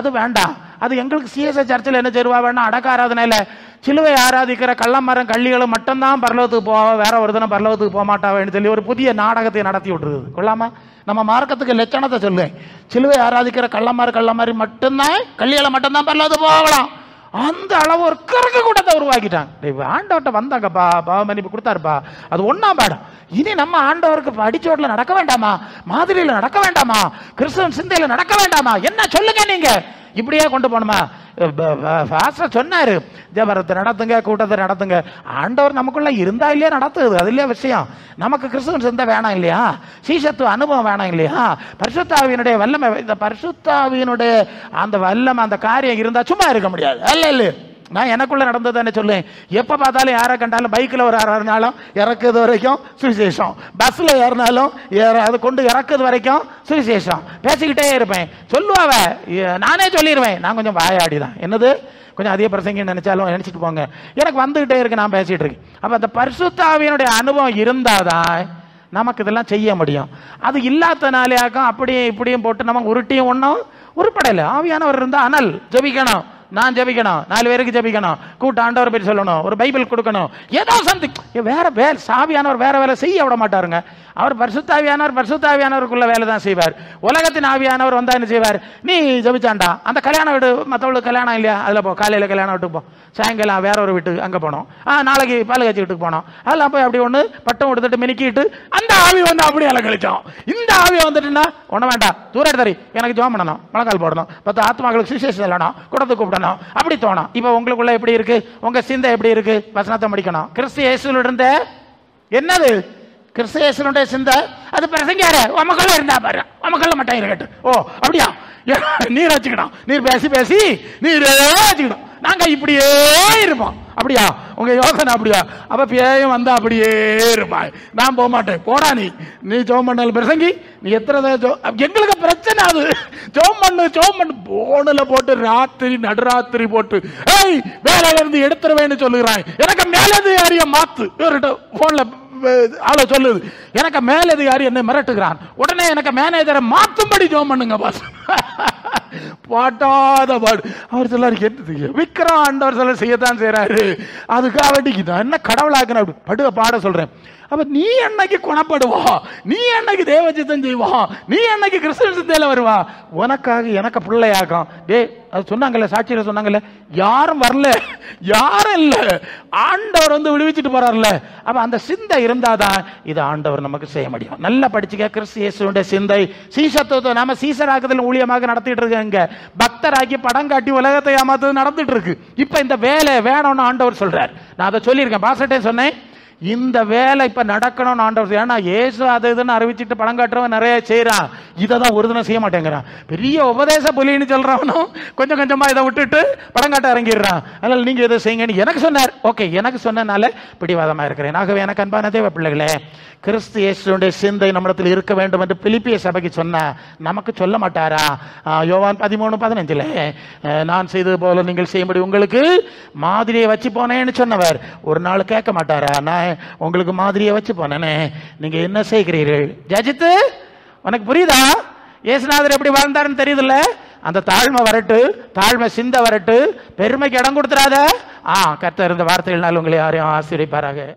அது வேண்டாம். அது எங்களுக்கு சிஎஸ்ஐ சர்ச்சில் என்ன செய்வா வேணா, அடக்க ஆராதனையில சிலுவை ஆராதிக்கிற கள்ளமரம் கள்ளிகளும் மட்டும்தான் பரலோகத்துக்கு போவா, வேற ஒரு தினம் பரலோகத்துக்கு போக மாட்டாவேன்னு சொல்லி ஒரு புதிய நாடகத்தை நடத்தி விட்டுருது. கொள்ளாம நம்ம மார்க்கத்துக்கு லட்சணத்தை சொல்லுவேன். சிலுவை ஆராதிக்கிற கள்ளமாரி மட்டும்தான், கள்ளிகளை மட்டும்தான் பரலோகத்துக்கு போகலாம். அந்த அளவு ஒரு கறக்க கூட்டத்தை உருவாக்கிட்டாங்க. ஆண்டவர்கிட்ட வந்தாங்கப்பா, பாவ மன்னிப்பு கொடுத்தாருப்பா, அது ஒன்னாம் பாடம். இனி நம்ம ஆண்டவருக்கு அடிச்சோட்டில் நடக்க வேண்டாமா? மாதிரியில் நடக்க வேண்டாமா? கிறிஸ்தவன் சிந்தையில நடக்க வேண்டாமா? என்ன சொல்லுங்க நீங்க? இப்படியே கொண்டு போகணுமா? சொன்னாரு, ஜபரத்தை நடத்துங்க, கூட்டத்தை நடத்துங்க. ஆண்டவர் நமக்குள்ள இருந்தா இல்லையா நடத்துது, அது இல்லையா விஷயம். நமக்கு கிறிஸ்துவன் சிந்தை வேணாம் இல்லையா? சீசத்துவ அனுபவம் வேணாம் இல்லையா? பரிசுத்தாவியினுடைய வல்லமை, இந்த பரிசுத்தாவியினுடைய அந்த வல்லமை, அந்த காரியம் இருந்தா சும்மா இருக்க முடியாது. அல்ல, நான் எனக்குள்ள நடந்தது என்ன சொல்லுவேன். எப்ப பார்த்தாலும் யாரை கண்டாலும் பைக்கில் ஒரு ஏறினாலும் இறக்குது வரைக்கும் சுவிசேஷம், பஸ்ல ஏறினாலும் அது கொண்டு இறக்குது வரைக்கும் சுவிசேஷம் பேசிக்கிட்டே இருப்பேன். சொல்லுவாவ, நானே சொல்லிடுவேன். நான் கொஞ்சம் வாயாடிதான், என்னது கொஞ்சம் அதிக பிரசங்க நினைச்சாலும் நினைச்சிட்டு போங்க, எனக்கு வந்துகிட்டே இருக்கு, நான் பேசிட்டு இருக்கேன். அப்ப அந்த பரிசுத்தாவியினுடைய அனுபவம் இருந்தாதான் நமக்கு இதெல்லாம் செய்ய முடியும். அது இல்லாதனாலேயாக்கும் அப்படியே இப்படியும் போட்டு நமக்கு உருட்டியும் ஒன்றும் உருப்படையில. ஆவியானவர் இருந்தா அனல் ஜெபிக்கணும், நான் ஜெபிக்கணும், 4 பேருக்கு ஜெபிக்கணும், கூட்ட ஆண்டவர் பேர் சொல்லணும், ஒரு பைபிள் கொடுக்கணும், ஏதோ சம்திங். வேற வேலை சாவியானவர் வேற வேலை செய்ய விட மாட்டாருங்க. அவர் பரிசுத்தாவியானவருக்குள்ள வேலை தான் செய்வார். உலகத்தின் ஆவியானவர் வந்தா என்ன செய்வார்? நீ ஜெபிச்சாண்டா அந்த கல்யாண வீடு, மற்றவங்களுக்கு கல்யாணம் இல்லையா, அதில் போ, காலையில் கல்யாணம் வீட்டுக்கு போ, சாயங்காலம் வேற ஒரு வீட்டுக்கு அங்கே போனோம், நாளைக்கு பாலகாட்சி வீட்டுக்கு போனோம், அதெல்லாம் போய் அப்படி ஒன்று பட்டம் கொடுத்துட்டு மினிக்கிட்டு அந்த ஆவி வந்து அப்படியே அலங்கழிச்சோம். இந்த ஆவி வந்துட்டுன்னா ஒன்றும் வேண்டாம், தூரம் தரி, எனக்கு ஜோம் பண்ணணும், முழங்கால் போடணும், 10 ஆத்மாக்களுக்கு சுவிசேஷம் சொல்லணும், கூடத்து கூப்பிடணும், அப்படி தோணும். இப்போ உங்களுக்குள்ள எப்படி இருக்கு? உங்க சிந்தை எப்படி இருக்கு? வசனத்தை முடிக்கணும். கிறிஸ்து இயேசுவில் இருந்த என்னது? கிறிஸ்து இயேசுனுடைய சிந்தை அது பிரசங்கியாரு உமக்குள்ள இருந்தா பாரு, உமக்குள்ள மட்டும் இருக்கட்டு. ஓ அப்படியா? நீர் வச்சுக்கணும், நீர் பேசி பேசி நீரே வச்சுக்கணும், நாங்க இப்படியே இருப்போம். அப்படியா உங்க யோசனை? அப்படியா? அப்ப பேயும் வந்தா அப்படியே இருப்பாய், நான் போக மாட்டேன், போடா நீ ஜோம் பண்ணல பிரசங்கி, நீ எத்தனை எங்களுக்கு பிரச்சனை அது. ஜோம் பண்ணு போனல போட்டு ராத்திரி நடுராத்திரி போட்டு வேலையில இருந்து எடுத்துருவேன்னு சொல்லுகிறான். எனக்கு மேலதிகாரிய மாத்து போன்ல ஆளோ சொல்லுது, எனக்கு மேலதிகாரி என்ன மிரட்டுகிறான், உடனே எனக்கு மேனேஜரை மாத்தும்படி ஜோம் பண்ணுங்க பாஸ். பாட்டாத பாடு அவர் சொல்லாரு, கேட்டு விக்ரம் ஆண்டவர் சொல்ல செய்யத்தான் செய்யறாரு, அதுக்காக வேண்டிக்குதான் என்ன கடவுளாக்குன படுவ பாட சொல்றேன். அப்ப நீ என்னைக்கு குணப்படுவா, நீ என்னைக்கு தேவஜித்தம் செய்வா, நீ என்னைக்கு கிறிஸ்தவ சிந்தையில வருவா, உனக்காக எனக்கு பிள்ளையாகும். அது சொன்னாங்கல்ல, சாட்சியில சொன்னாங்கல்ல, யாரும் வரல, யாரும் இல்ல, ஆண்டவர் வந்து விடுவிச்சுட்டு போறாருல. அப்ப அந்த சிந்தை இருந்தாதான் இது ஆண்டவர் நமக்கு செய்ய முடியும். நல்லா படிச்சுக்க. கிறிஸ்து இயேசுவுடைய சிந்தை, சீசத்துவத்தை நாம சீசராக்குதல் ஊழியமாக நடத்திட்டு இருக்க, பக்தராக்கி படம் காட்டி உலகத்தை ஏமாத்து நடந்துட்டு இருக்கு. இப்ப இந்த வேலை வேணும்னு ஆண்டவர் சொல்றார். நான் அதை சொல்லியிருக்கேன், பாசட்டே சொன்னேன், இந்த வேலை இப்ப நடக்கணும்னு ஆண்டவர். ஏன்னா ஏசு அதை இதுன்னு அறிவிச்சுட்டு படம் காட்டுறவன் நிறைய செய்யறான், இதை தான் ஒரு தினம் செய்ய மாட்டேங்கிறான். பெரிய உபதேச புலின்னு சொல்றவனும் கொஞ்சம் கொஞ்சமா இதை விட்டுட்டு படம் காட்ட இறங்கிடுறான். அதனால நீங்க இதை செய்யுங்கன்னு எனக்கு சொன்னார். ஓகே, எனக்கு சொன்னனால பிடிவாதமா இருக்கிறேன். ஆகவே எனக்கு அன்பான தேவ பிள்ளைகளே, கிறிஸ்து இயேசுடைய சிந்தை நம்மிடத்தில் இருக்க வேண்டும் என்று பிலிப்பிய சபைக்கு சொன்ன நமக்கு சொல்ல மாட்டாரா? யோவான் 13:15 நான் செய்தது போல நீங்கள் செய்யும்படி உங்களுக்கு மாதிரியை வச்சு போனேன்னு சொன்னவர் ஒரு நாள் கேட்க மாட்டாரா? நான் உங்களுக்கு மாதிரியை வச்சு போனேனே, நீங்க என்ன செய்கிறீர்கள்? ஜஜித்து உனக்கு புரியுதா? இயேசுநாதர் எப்படி வாழ்ந்தாருன்னு தெரியுதுல்ல? அந்த தாழ்மை வரட்டு, தாழ்மை சிந்தை வரட்டு, பெருமைக்கு இடம் கொடுத்துறாத. கர்த்தர் இந்த வார்த்தைகள்னால் உங்களை யாரையும் ஆசீர்வதிப்பாராக.